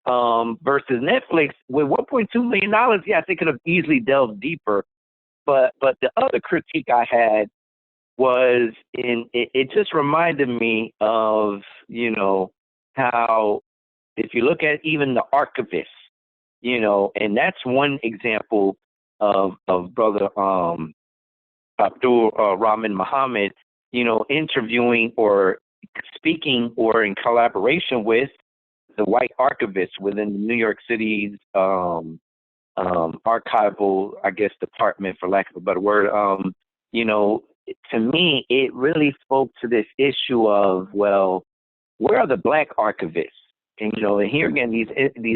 versus Netflix with $1.2 million. Yes, they could have easily delved deeper. But the other critique I had was it just reminded me of, how if you look at even the archivists, and that's one example of Brother Abdul Rahman Muhammad, interviewing or speaking or in collaboration with the white archivists within New York City's archival, I guess, department, for lack of a better word. To me, it really spoke to this issue of, well, where are the Black archivists? And, and here again, these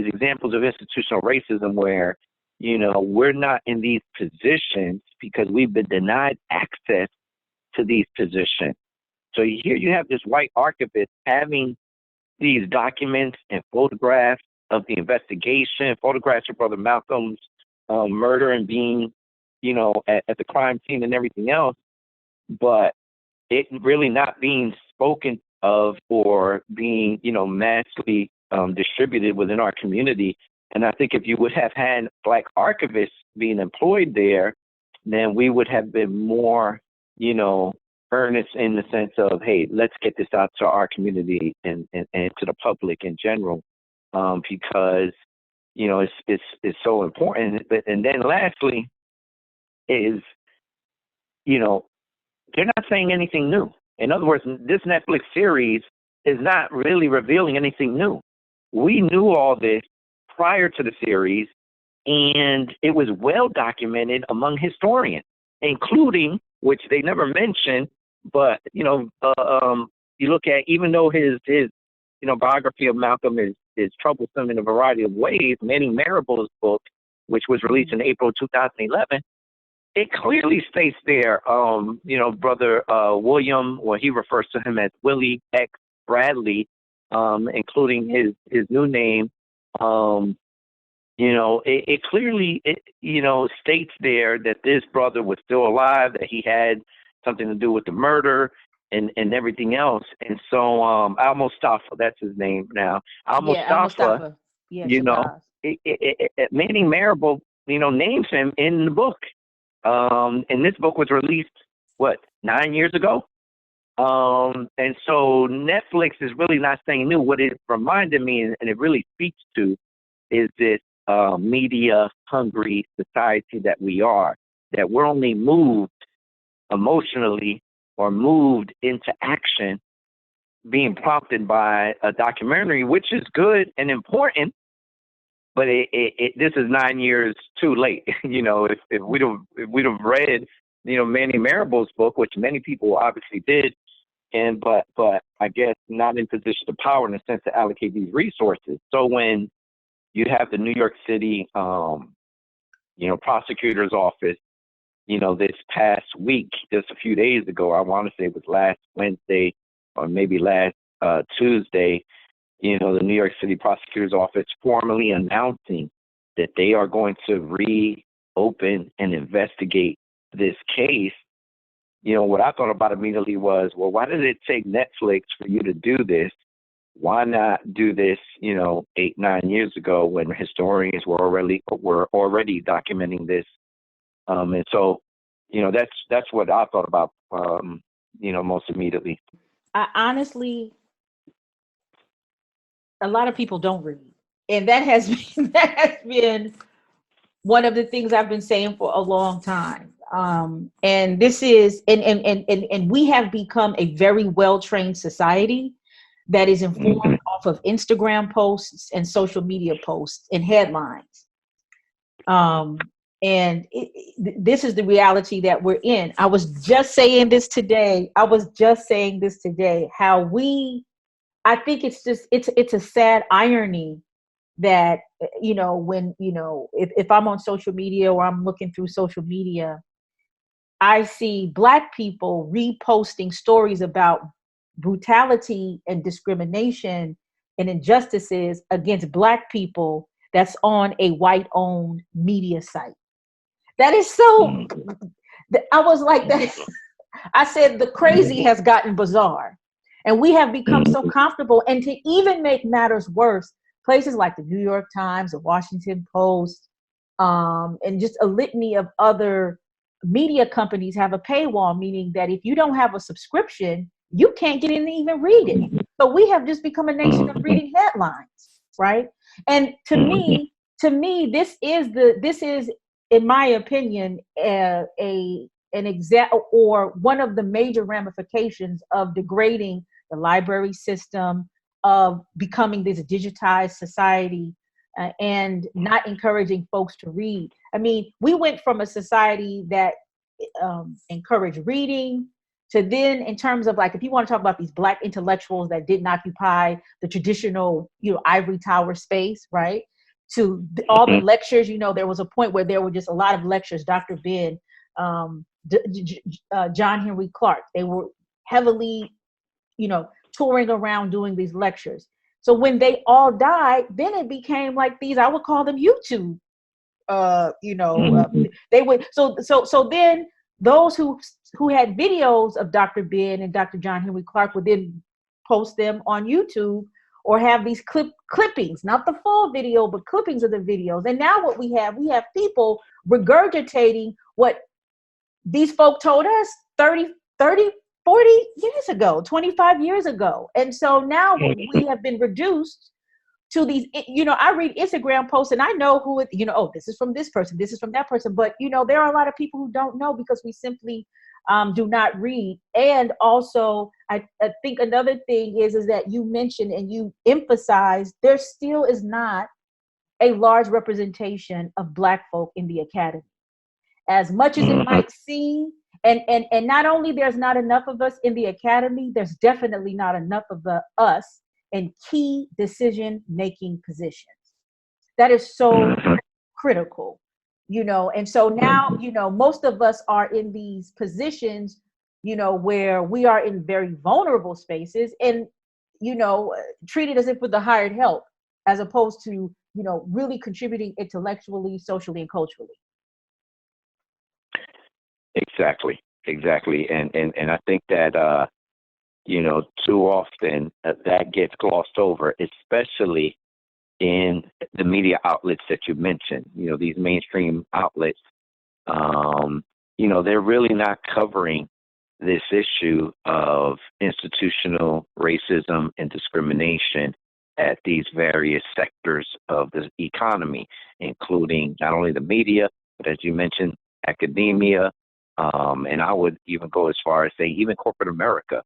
examples of institutional racism where, we're not in these positions because we've been denied access to these positions. So here you have this white archivist having these documents and photographs of the investigation, photographs of Brother Malcolm's murder and being, at the crime scene and everything else, but it really not being spoken of or being, massively distributed within our community. And I think if you would have had Black archivists being employed there, then we would have been more, earnest in the sense of, hey, let's get this out to our community and to the public in general, because, it's so important. And then lastly is, they're not saying anything new. In other words, this Netflix series is not really revealing anything new. We knew all this prior to the series, and it was well documented among historians, including, which they never mentioned, but, you look at, even though his biography of Malcolm is troublesome in a variety of ways, Manny Marable's book, which was released in April 2011, it clearly states there, Brother William, or he refers to him as Willie X. Bradley, including his new name. It clearly, states there that this brother was still alive, that he had something to do with the murder and everything else. And so Al-Mustafa, that's his name now. Al-Mustafa, Manny Marable, names him in the book. And this book was released, 9 years ago? And so Netflix is really not saying new. What it reminded me, and it really speaks to, is this media-hungry society that we are, that we're only moved emotionally or moved into action being prompted by a documentary, which is good and important, but this is 9 years too late. If we'd have read, Manny Marable's book, which many people obviously did, but I guess not in position of power in the sense to allocate these resources. So when you have the New York City, prosecutor's office, this past week, just a few days ago, I want to say it was last Wednesday or maybe last Tuesday, the New York City prosecutor's office formally announcing that they are going to reopen and investigate this case. What I thought about immediately was, well, why did it take Netflix for you to do this? Why not do this, 8, 9 years ago when historians were already documenting this And so, that's what I thought about, most immediately. I honestly, a lot of people don't read, and that has been that has been one of the things I've been saying for a long time. And this is, and we have become a very well-trained society that is informed off of Instagram posts and social media posts and headlines. And this is the reality that we're in. I was just saying this today. How I think it's a sad irony that, if I'm on social media or I'm looking through social media, I see Black people reposting stories about brutality and discrimination and injustices against Black people that's on a white-owned media site. That is so, I was like, I said, the crazy has gotten bizarre. And we have become so comfortable. And to even make matters worse, places like the New York Times, the Washington Post, and just a litany of other media companies have a paywall, meaning that if you don't have a subscription, you can't get in and even read it. So we have just become a nation of reading headlines, right? And to me, this is, in my opinion, an example or one of the major ramifications of degrading the library system, of becoming this digitized society, and not encouraging folks to read. I mean, we went from a society that encouraged reading to then, in terms of, like, if you want to talk about these Black intellectuals that didn't occupy the traditional, ivory tower space, right? To all the lectures, there was a point where there were just a lot of lectures. Dr. Ben, John Henry Clark, they were heavily, touring around doing these lectures. So when they all died, then it became like these, I would call them YouTube, they would, so then those who had videos of Dr. Ben and Dr. John Henry Clark would then post them on YouTube, or have these clippings, not the full video, but clippings of the videos. And now what we have people regurgitating what these folk told us 30, 40 years ago, 25 years ago. And so now we have been reduced to these, I read Instagram posts and I know who it, this is from this person, this is from that person. But, there are a lot of people who don't know because we simply do not read. And also, I think another thing is that you mentioned and you emphasized there still is not a large representation of Black folk in the academy. As much as it might seem, and not only there's not enough of us in the academy, there's definitely not enough of us in key decision-making positions. That is so critical. And so now, most of us are in these positions, where we are in very vulnerable spaces and, treated as if we're the hired help, as opposed to, really contributing intellectually, socially, and culturally. Exactly. And I think that, too often that gets glossed over, especially in the media outlets that you mentioned, these mainstream outlets, they're really not covering this issue of institutional racism and discrimination at these various sectors of the economy, including not only the media, but as you mentioned, academia, and I would even go as far as say even corporate America.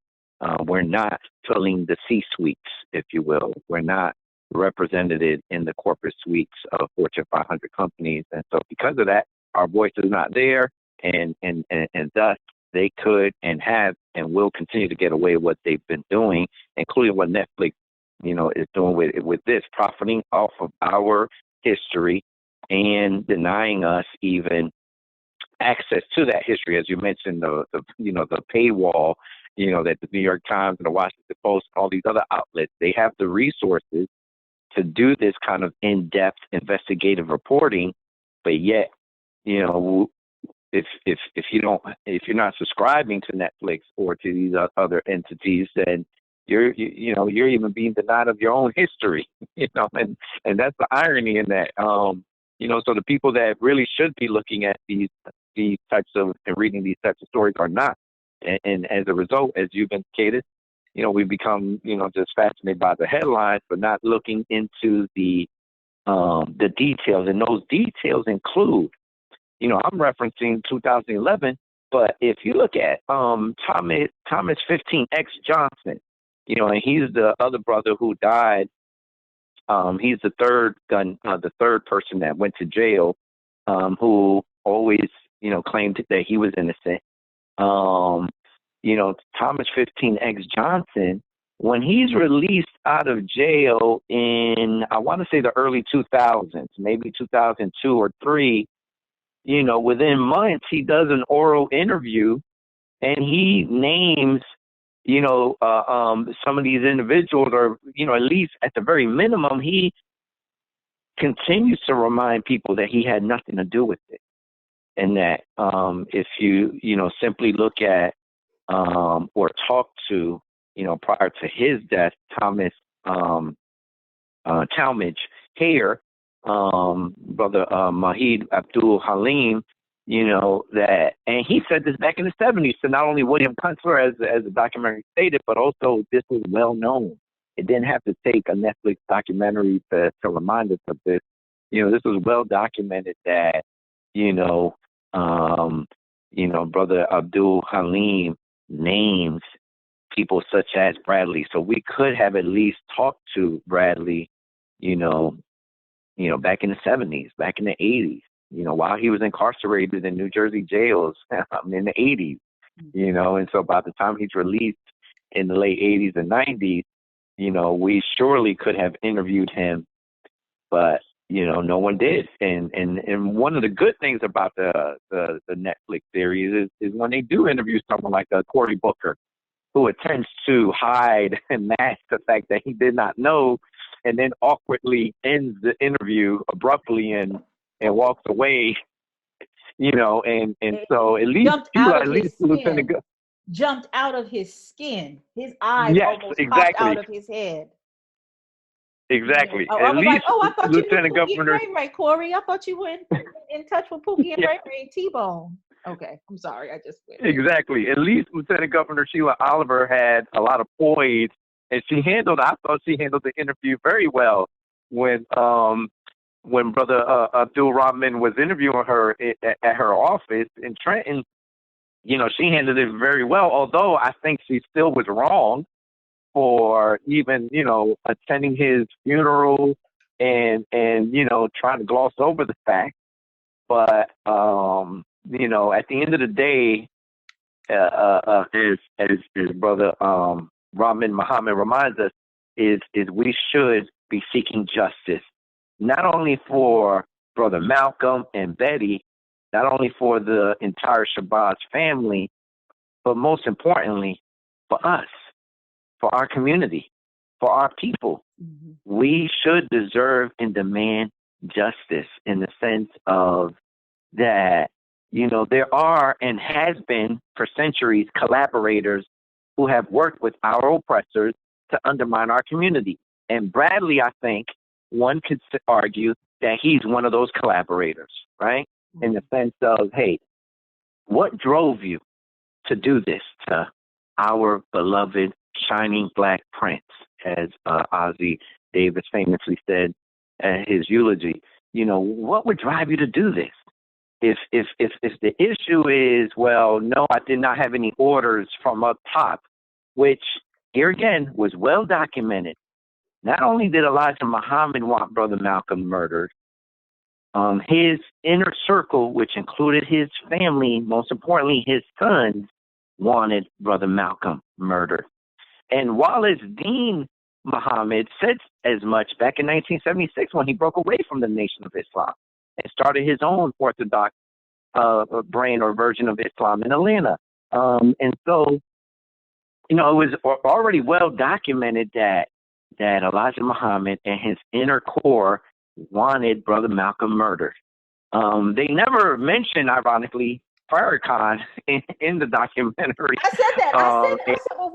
We're not filling the C-suites, if you will. We're not represented in the corporate suites of Fortune 500 companies. And so because of that, our voice is not there. And thus they could and have and will continue to get away with what they've been doing, including what Netflix, is doing with this, profiting off of our history and denying us even access to that history. As you mentioned, the paywall, that the New York Times and the Washington Post, all these other outlets, they have the resources to do this kind of in-depth investigative reporting, but yet, if you're not subscribing to Netflix or to these other entities, then you're even being denied of your own history, and that's the irony in that, so the people that really should be looking at these these types of and reading these types of stories or not. And as a result, as you've indicated, we become just fascinated by the headlines, but not looking into the details. And those details include, I'm referencing 2011, but if you look at Thomas 15 X Johnson, and he's the other brother who died. He's the third person that went to jail, who always, claimed that he was innocent. Thomas 15 X Johnson, when he's released out of jail in, I want to say the early 2000s, maybe 2002 or 3, within months, he does an oral interview and he names, some of these individuals, or, at least at the very minimum, he continues to remind people that he had nothing to do with it. And that if you, simply look at or talk to, prior to his death, Thomas Talmadge Hare, Brother Mahid Abdul Halim, that, and he said this back in the 70s to not only William Kunstler, as the documentary stated, but also this was well known. It didn't have to take a Netflix documentary to remind us of this. This was well documented that, Brother Abdul Halim names people such as Bradley. So we could have at least talked to Bradley, back in the 70s, back in the 80s, while he was incarcerated in New Jersey jails in the 80s, and so by the time he's released in the late 80s and 90s, we surely could have interviewed him, but, no one did. And one of the good things about the Netflix series is when they do interview someone like Cory Booker, who attempts to hide and mask the fact that he did not know, and then awkwardly ends the interview abruptly and walks away, and so at least Lieutenant Governor jumped out of his skin. His eyes almost popped out of his head. Exactly. Oh, I was like, I thought Lieutenant you knew Governor. Pookie and Ray Ray, Corey. I thought you were in touch with Pookie and Ray Ray and T-Bone. Okay, I'm sorry, I just went. Exactly. At least Lieutenant Governor Sheila Oliver had a lot of poise, and I thought she handled the interview very well when Brother Abdul Rahman was interviewing her at her office in Trenton. She handled it very well, although I think she still was wrong for even, attending his funeral and trying to gloss over the fact. But, at the end of the day, as Brother Rahman Muhammad reminds us, is we should be seeking justice, not only for Brother Malcolm and Betty, not only for the entire Shabazz family, but most importantly, for us, for our community, for our people. Mm-hmm. We should deserve and demand justice in the sense of that, there are and has been for centuries collaborators who have worked with our oppressors to undermine our community. And Bradley, I think, one could argue that he's one of those collaborators, right? Mm-hmm. In the sense of, hey, what drove you to do this to our beloved shining black prince, as Ossie Davis famously said in his eulogy? What would drive you to do this? If the issue is, well, no, I did not have any orders from up top, which here again was well documented. Not only did Elijah Muhammad want Brother Malcolm murdered, his inner circle, which included his family, most importantly his sons, wanted Brother Malcolm murdered. And Wallace Dean Muhammad said as much back in 1976 when he broke away from the Nation of Islam and started his own Orthodox brand or version of Islam in Atlanta. And so, it was already well documented that Elijah Muhammad and his inner core wanted Brother Malcolm murdered. They never mentioned, ironically, Farrakhan in the documentary. I said that. I said, well,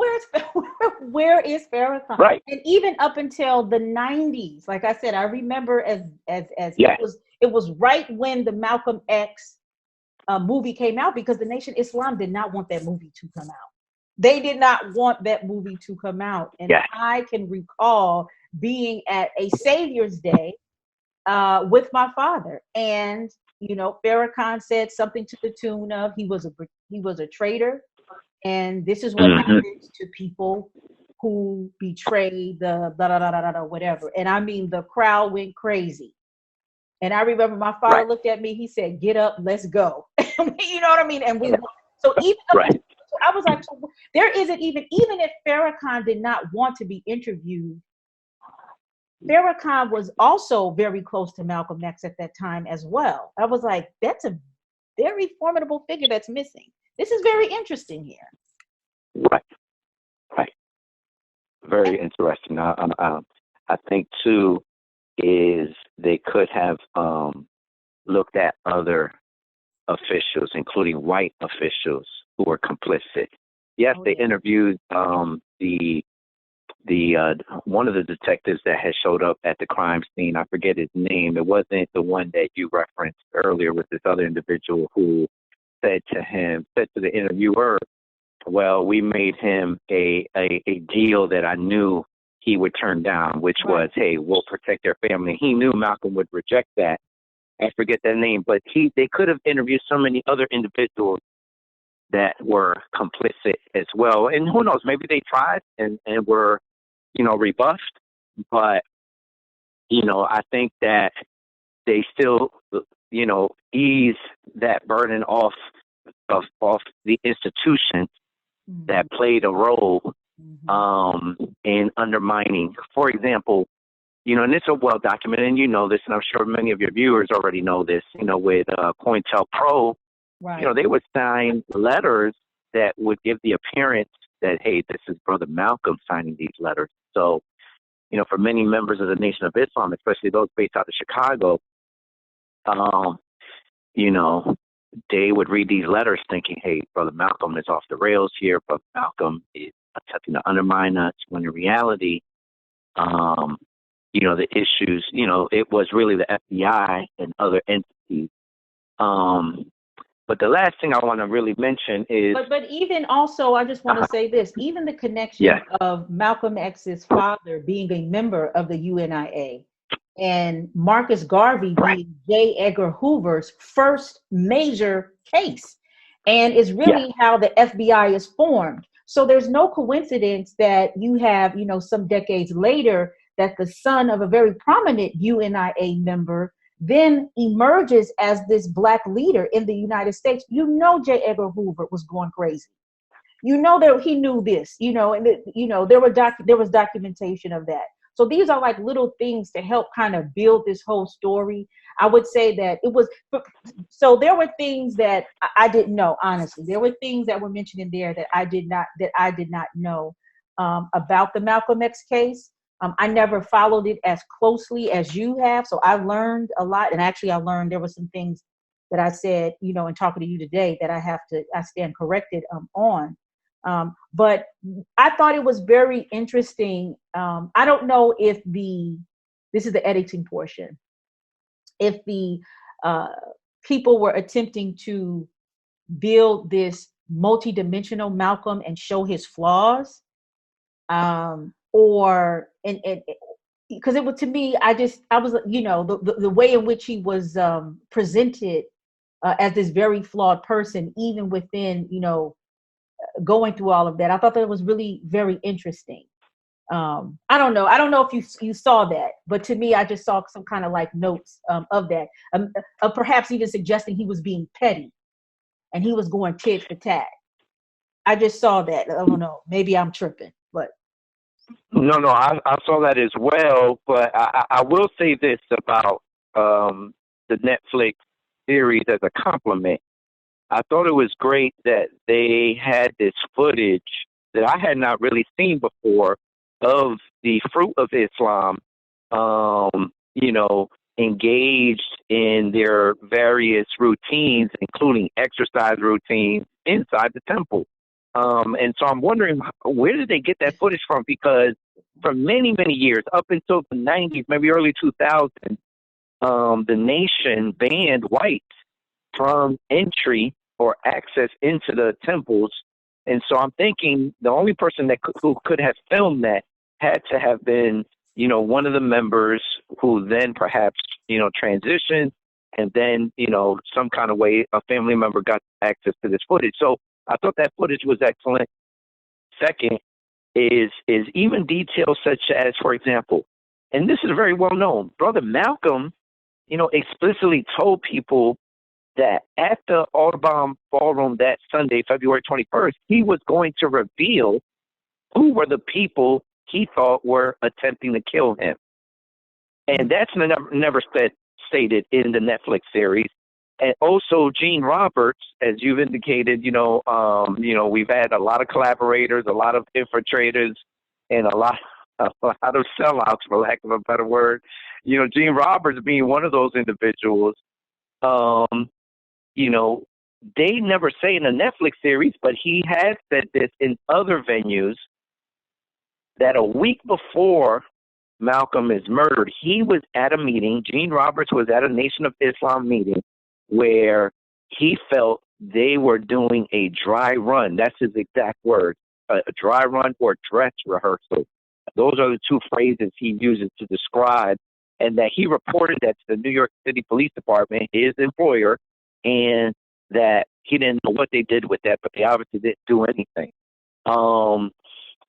where is Farrakhan? Right. And even up until the 90s, like I said, I remember as yes. it was right when the Malcolm X movie came out, because the Nation Islam did not want that movie to come out. They did not want that movie to come out. And Yes. I can recall being at a Savior's Day with my father, and Farrakhan said something to the tune of, he was a traitor, and this is what happens to people who betray the blah, blah, blah, blah, blah, whatever. And I mean, the crowd went crazy. And I remember my father looked at me, he said, "Get up, let's go." You know what I mean? And we, so even, so I was like, so there isn't even if Farrakhan did not want to be interviewed, Farrakhan was also very close to Malcolm X at that time as well. I was like, that's a very formidable figure that's missing. This is very interesting here. Right. Very interesting. I think too is they could have looked at other officials, including white officials, who were complicit. Yes, they interviewed the one of the detectives that had showed up at the crime scene. I forget his name. It wasn't the one that you referenced earlier with this other individual who said to the interviewer, "Well, we made him a deal that I knew he would turn down, which was, hey, we'll protect their family." He knew Malcolm would reject that. I forget that name, but they could have interviewed so many other individuals that were complicit as well. And who knows, maybe they tried and were, rebuffed. But, I think that they still, ease that burden off the institutions that played a role in undermining. For example, and it's a well documented, and this, and I'm sure many of your viewers already know this, with COINTELPRO, they would sign letters that would give the appearance that, hey, this is Brother Malcolm signing these letters. So, for many members of the Nation of Islam, especially those based out of Chicago, they would read these letters thinking, hey, Brother Malcolm is off the rails here. Brother Malcolm is attempting to undermine us, when in reality, the issues, it was really the FBI and other entities. But the last thing I want to really mention is... But even also, I just want to say this, even the connection of Malcolm X's father being a member of the UNIA and Marcus Garvey being J. Edgar Hoover's first major case, and is really how the FBI is formed. So there's no coincidence that you have, some decades later, that the son of a very prominent UNIA member then emerges as this Black leader in the United States. J. Edgar Hoover was going crazy. That he knew this, and there was documentation of that. So these are like little things to help kind of build this whole story. I would say that it was, so there were things that I didn't know, honestly. There were things that were mentioned in there that I did not know about the Malcolm X case. I never followed it as closely as you have. So I learned a lot. And actually I learned there were some things that I said, in talking to you today that I stand corrected on. But I thought it was very interesting. I don't know if this is the editing portion, if the people were attempting to build this multidimensional Malcolm and show his flaws, or because it was, to me, I was the way in which he was presented as this very flawed person, even within going through all of that. I thought that was really very interesting. I don't know if you saw that, but to me, I just saw some kind of like notes of that, perhaps even suggesting he was being petty and he was going tit for tat. I just saw that. I don't know, maybe I'm tripping, but no, I saw that as well. But I will say this about the Netflix series as a compliment. I thought it was great that they had this footage that I had not really seen before of the Fruit of Islam, engaged in their various routines, including exercise routines inside the temple. And so I'm wondering, where did they get that footage from? Because for many, many years, up until the 90s, maybe early 2000s, the Nation banned whites from entry or access into the temples. And so I'm thinking the only person who could have filmed that had to have been, you know, one of the members who then perhaps, you know, transitioned, and then, you know, some kind of way a family member got access to this footage. So I thought that footage was excellent. Second is even details such as, for example, and this is very well known, Brother Malcolm, you know, explicitly told people that at the Audubon Ballroom that Sunday, February 21st, he was going to reveal who were the people he thought were attempting to kill him. And that's never stated in the Netflix series. And also Gene Roberts, as you've indicated, you know, we've had a lot of collaborators, a lot of infiltrators, and a lot of sellouts, for lack of a better word. You know, Gene Roberts being one of those individuals. You know, they never say in the Netflix series, but he has said this in other venues, that a week before Malcolm is murdered, he was at a meeting. Gene Roberts was at a Nation of Islam meeting where he felt they were doing a dry run. That's his exact word, a dry run or dress rehearsal. Those are the two phrases he uses to describe, and that he reported that to the New York City Police Department, his employer, and that he didn't know what they did with that, but they obviously didn't do anything.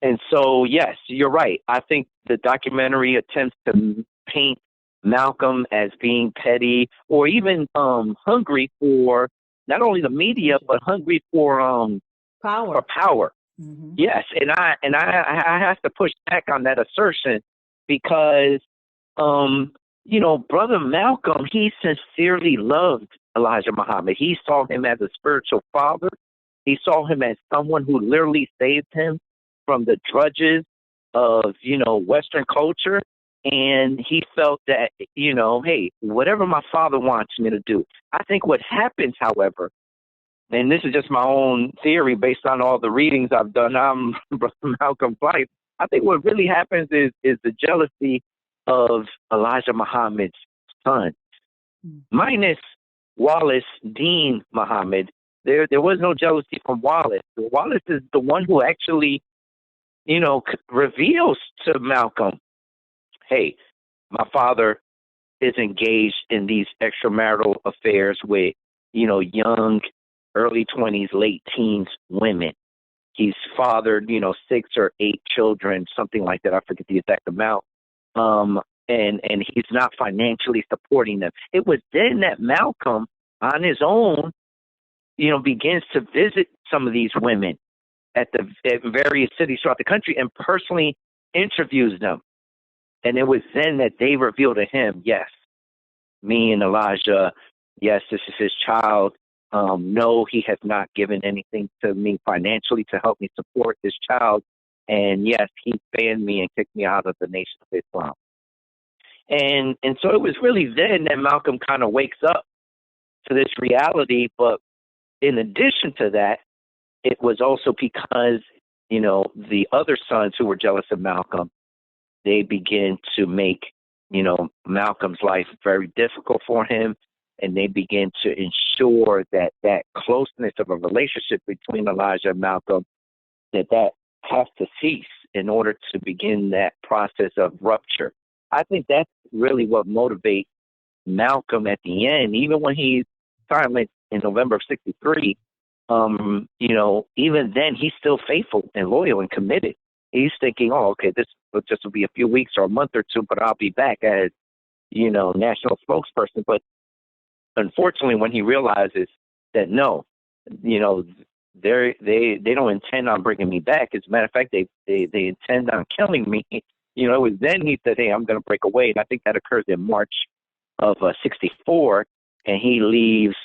And so, yes, you're right. I think the documentary attempts to paint Malcolm as being petty or even hungry for not only the media, but hungry for power. For power. Mm-hmm. Yes, and I have to push back on that assertion because, you know, Brother Malcolm, he sincerely loved Elijah Muhammad. He saw him as a spiritual father. He saw him as someone who literally saved him from the drudges of, you know, Western culture. And he felt that, you know, hey, whatever my father wants me to do. I think what happens, however, and this is just my own theory based on all the readings I've done on Brother Malcolm's life, I think what really happens is the jealousy of Elijah Muhammad's son. Minus Wallace Dean Muhammad, there was no jealousy from Wallace. Wallace is the one who actually, you know, reveals to Malcolm, hey, my father is engaged in these extramarital affairs with, you know, young, early 20s, late teens women. He's fathered, you know, 6 or 8 children, something like that. I forget the exact amount. And he's not financially supporting them. It was then that Malcolm, on his own, you know, begins to visit some of these women at various cities throughout the country and personally interviews them. And it was then that they revealed to him, yes, me and Elijah, yes, this is his child. No, he has not given anything to me financially to help me support this child. And yes, he banned me and kicked me out of the Nation of Islam. And so it was really then that Malcolm kind of wakes up to this reality. But in addition to that, it was also because, you know, the other sons who were jealous of Malcolm, they begin to make, you know, Malcolm's life very difficult for him. And they begin to ensure that that closeness of a relationship between Elijah and Malcolm, that has to cease in order to begin that process of rupture. I think that's really what motivates Malcolm at the end, even when he's silent in November of '63. You know, even then he's still faithful and loyal and committed. He's thinking, oh, okay, this will just be a few weeks or a month or two, but I'll be back as, you know, national spokesperson. But unfortunately, when he realizes that no, you know, they don't intend on bringing me back. As a matter of fact, they intend on killing me. You know, it was then he said, hey, I'm going to break away. And I think that occurs in March of '64. And he leaves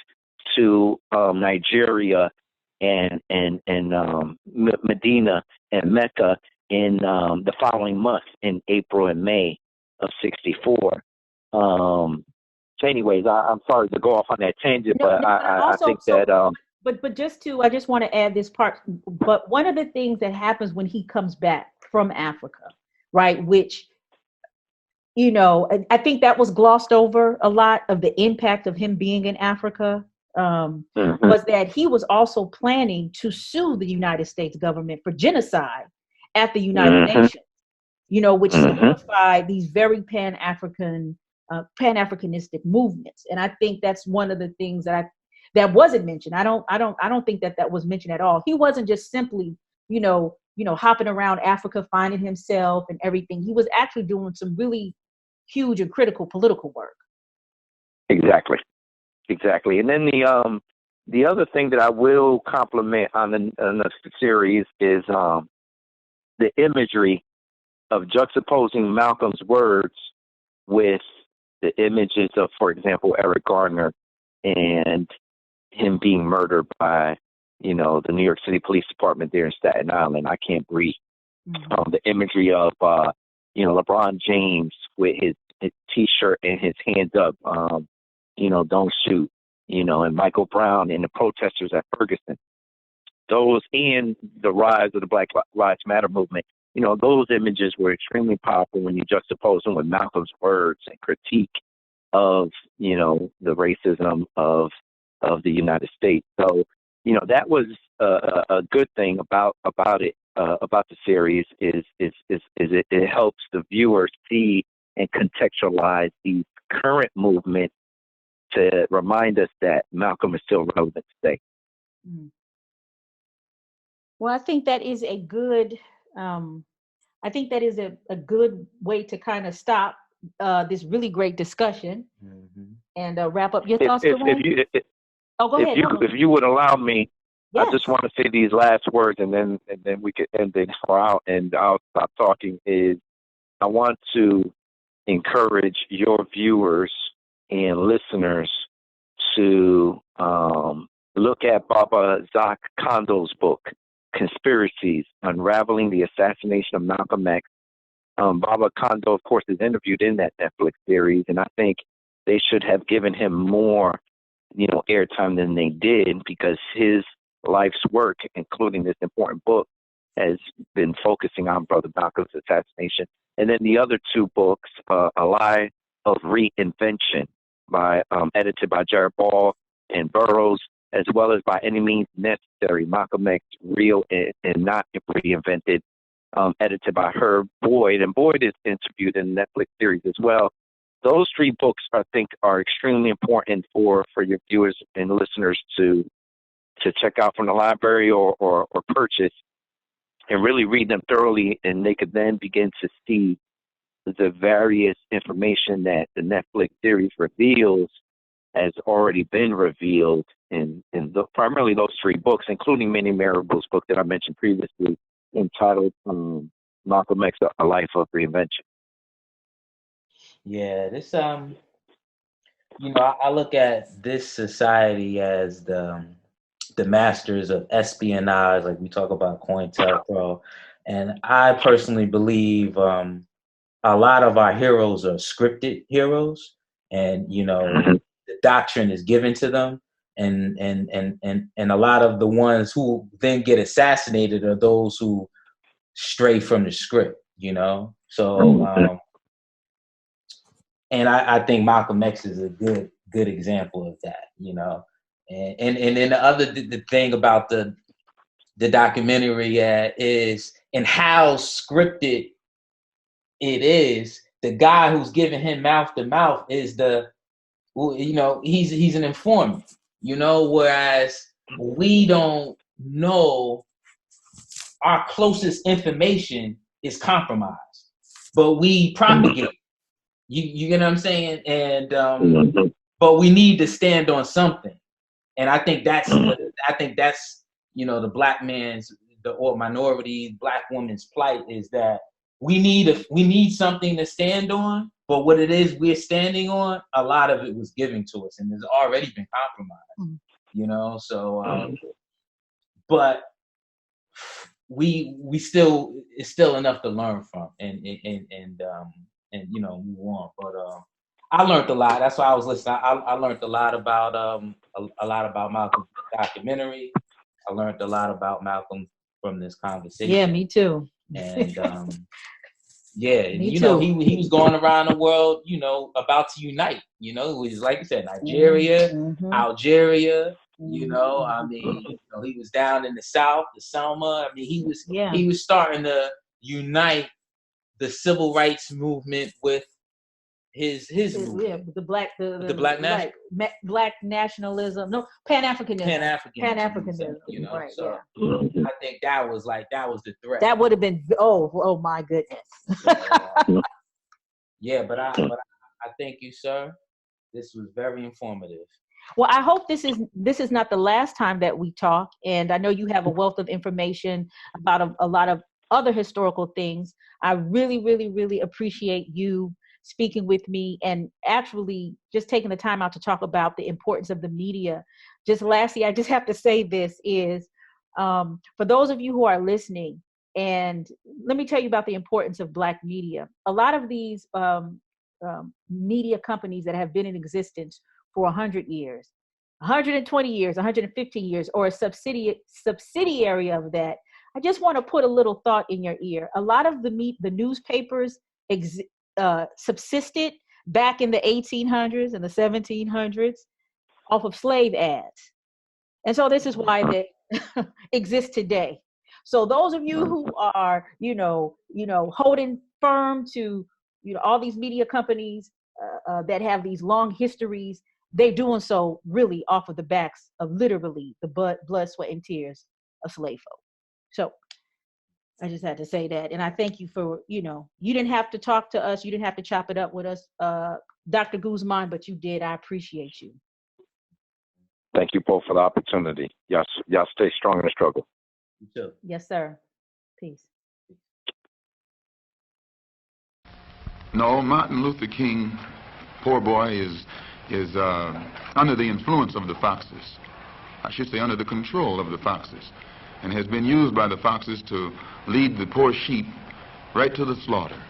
to Nigeria and Medina and Mecca in the following month in April and May of '64. So anyways, I'm sorry to go off on that tangent, but I think that. But I just want to add this part. But one of the things that happens when he comes back from Africa, right, which, you know, I think that was glossed over a lot, of the impact of him being in Africa was that he was also planning to sue the United States government for genocide at the United Nations, which solidified these very Pan-Africanistic movements. And I think that's one of the things that wasn't mentioned. I don't think that was mentioned at all. He wasn't just simply, hopping around Africa, finding himself and everything. He was actually doing some really huge and critical political work. Exactly. And then the other thing that I will compliment on the series is the imagery of juxtaposing Malcolm's words with the images of, for example, Eric Garner and him being murdered by, the New York City Police Department there in Staten Island. I can't breathe. The imagery of, LeBron James with his T-shirt and his hands up, don't shoot, and Michael Brown and the protesters at Ferguson. Those and the rise of the Black Lives Matter movement, those images were extremely powerful when you juxtapose them with Malcolm's words and critique of, the racism of the United States. So, that was a good thing about it, about the series is it helps the viewer see and contextualize the current movement to remind us that Malcolm is still relevant today. Well, I think that is a good a good way to kind of stop this really great discussion and wrap up your thoughts. Go ahead. If you would allow me, yes. I just want to say these last words, and then we could end it out, and I'll stop talking. I want to encourage your viewers and listeners to look at Baba Zak Kondo's book, Conspiracies, Unraveling the Assassination of Malcolm X. Baba Kondo, of course, is interviewed in that Netflix series, and I think they should have given him more, airtime than they did, because his life's work, including this important book, has been focusing on Brother Malcolm's assassination. And then the other two books, A Lie of Reinvention, edited by Jared Ball and Burroughs, as well as By Any Means Necessary, Malcolm X, Real and Not Reinvented, edited by Herb Boyd. And Boyd is interviewed in the Netflix series as well. Those three books, I think, are extremely important for your viewers and listeners to check out from the library or purchase, and really read them thoroughly, and they could then begin to see the various information that the Netflix series reveals has already been revealed in primarily those three books, including Minnie Marable's book that I mentioned previously, entitled Malcolm X, A Life of Reinvention. Yeah, this I look at this society as the masters of espionage, like we talk about COINTELPRO, and I personally believe a lot of our heroes are scripted heroes, and the doctrine is given to them, and a lot of the ones who then get assassinated are those who stray from the script, so and I think Malcolm X is a good example of that, and then the thing about the documentary is, and how scripted it is, the guy who's giving him mouth to mouth is he's an informant, whereas we don't know, our closest information is compromised, but we propagate. You get what I'm saying? And but we need to stand on something. And I think that's the black man's, or minority black woman's plight, is that we need something to stand on, but what it is we're standing on, a lot of it was given to us and has already been compromised. So but we still, it's still enough to learn from and move on. But I learned a lot. That's why I was listening. I learned a lot about Malcolm's documentary. I learned a lot about Malcolm from this conversation. Yeah, me too. And Yeah, Me you too. know, he was going around the world, you know, about to unite. You know, it was like you said, Nigeria, Mm-hmm. Algeria. You Mm-hmm. know, I mean, you know, he was down in the South, the Selma. I mean, Yeah. he was starting to unite the civil rights movement with his movement. Yeah, the black black nationalism, no, Pan-Africanism. Pan-Africanism, you know. Right, So yeah. I think that was the threat. That would have been, oh my goodness. So, yeah, but I thank you, sir. This was very informative. Well, I hope this is not the last time that we talk. And I know you have a wealth of information about a lot of other historical things. I really, really, really appreciate you speaking with me and actually just taking the time out to talk about the importance of the media. Just lastly, I just have to say this is, for those of you who are listening, and let me tell you about the importance of Black media. A lot of these media companies that have been in existence for 100 years, 120 years, 115 years, or a subsidiary of that, I just want to put a little thought in your ear. A lot of the newspapers subsisted back in the 1800s and the 1700s off of slave ads. And so this is why they exist today. So those of you who are, holding firm to, all these media companies that have these long histories, they're doing so really off of the backs of literally the blood, sweat, and tears of slave folk. So I just had to say that. And I thank you for, you didn't have to talk to us. You didn't have to chop it up with us, Dr. Guzman, but you did. I appreciate you. Thank you both for the opportunity. Y'all stay strong in the struggle. You too. Yes, sir. Peace. No, Martin Luther King, poor boy, is under the influence of the foxes. I should say under the control of the foxes, and has been used by the foxes to lead the poor sheep right to the slaughter.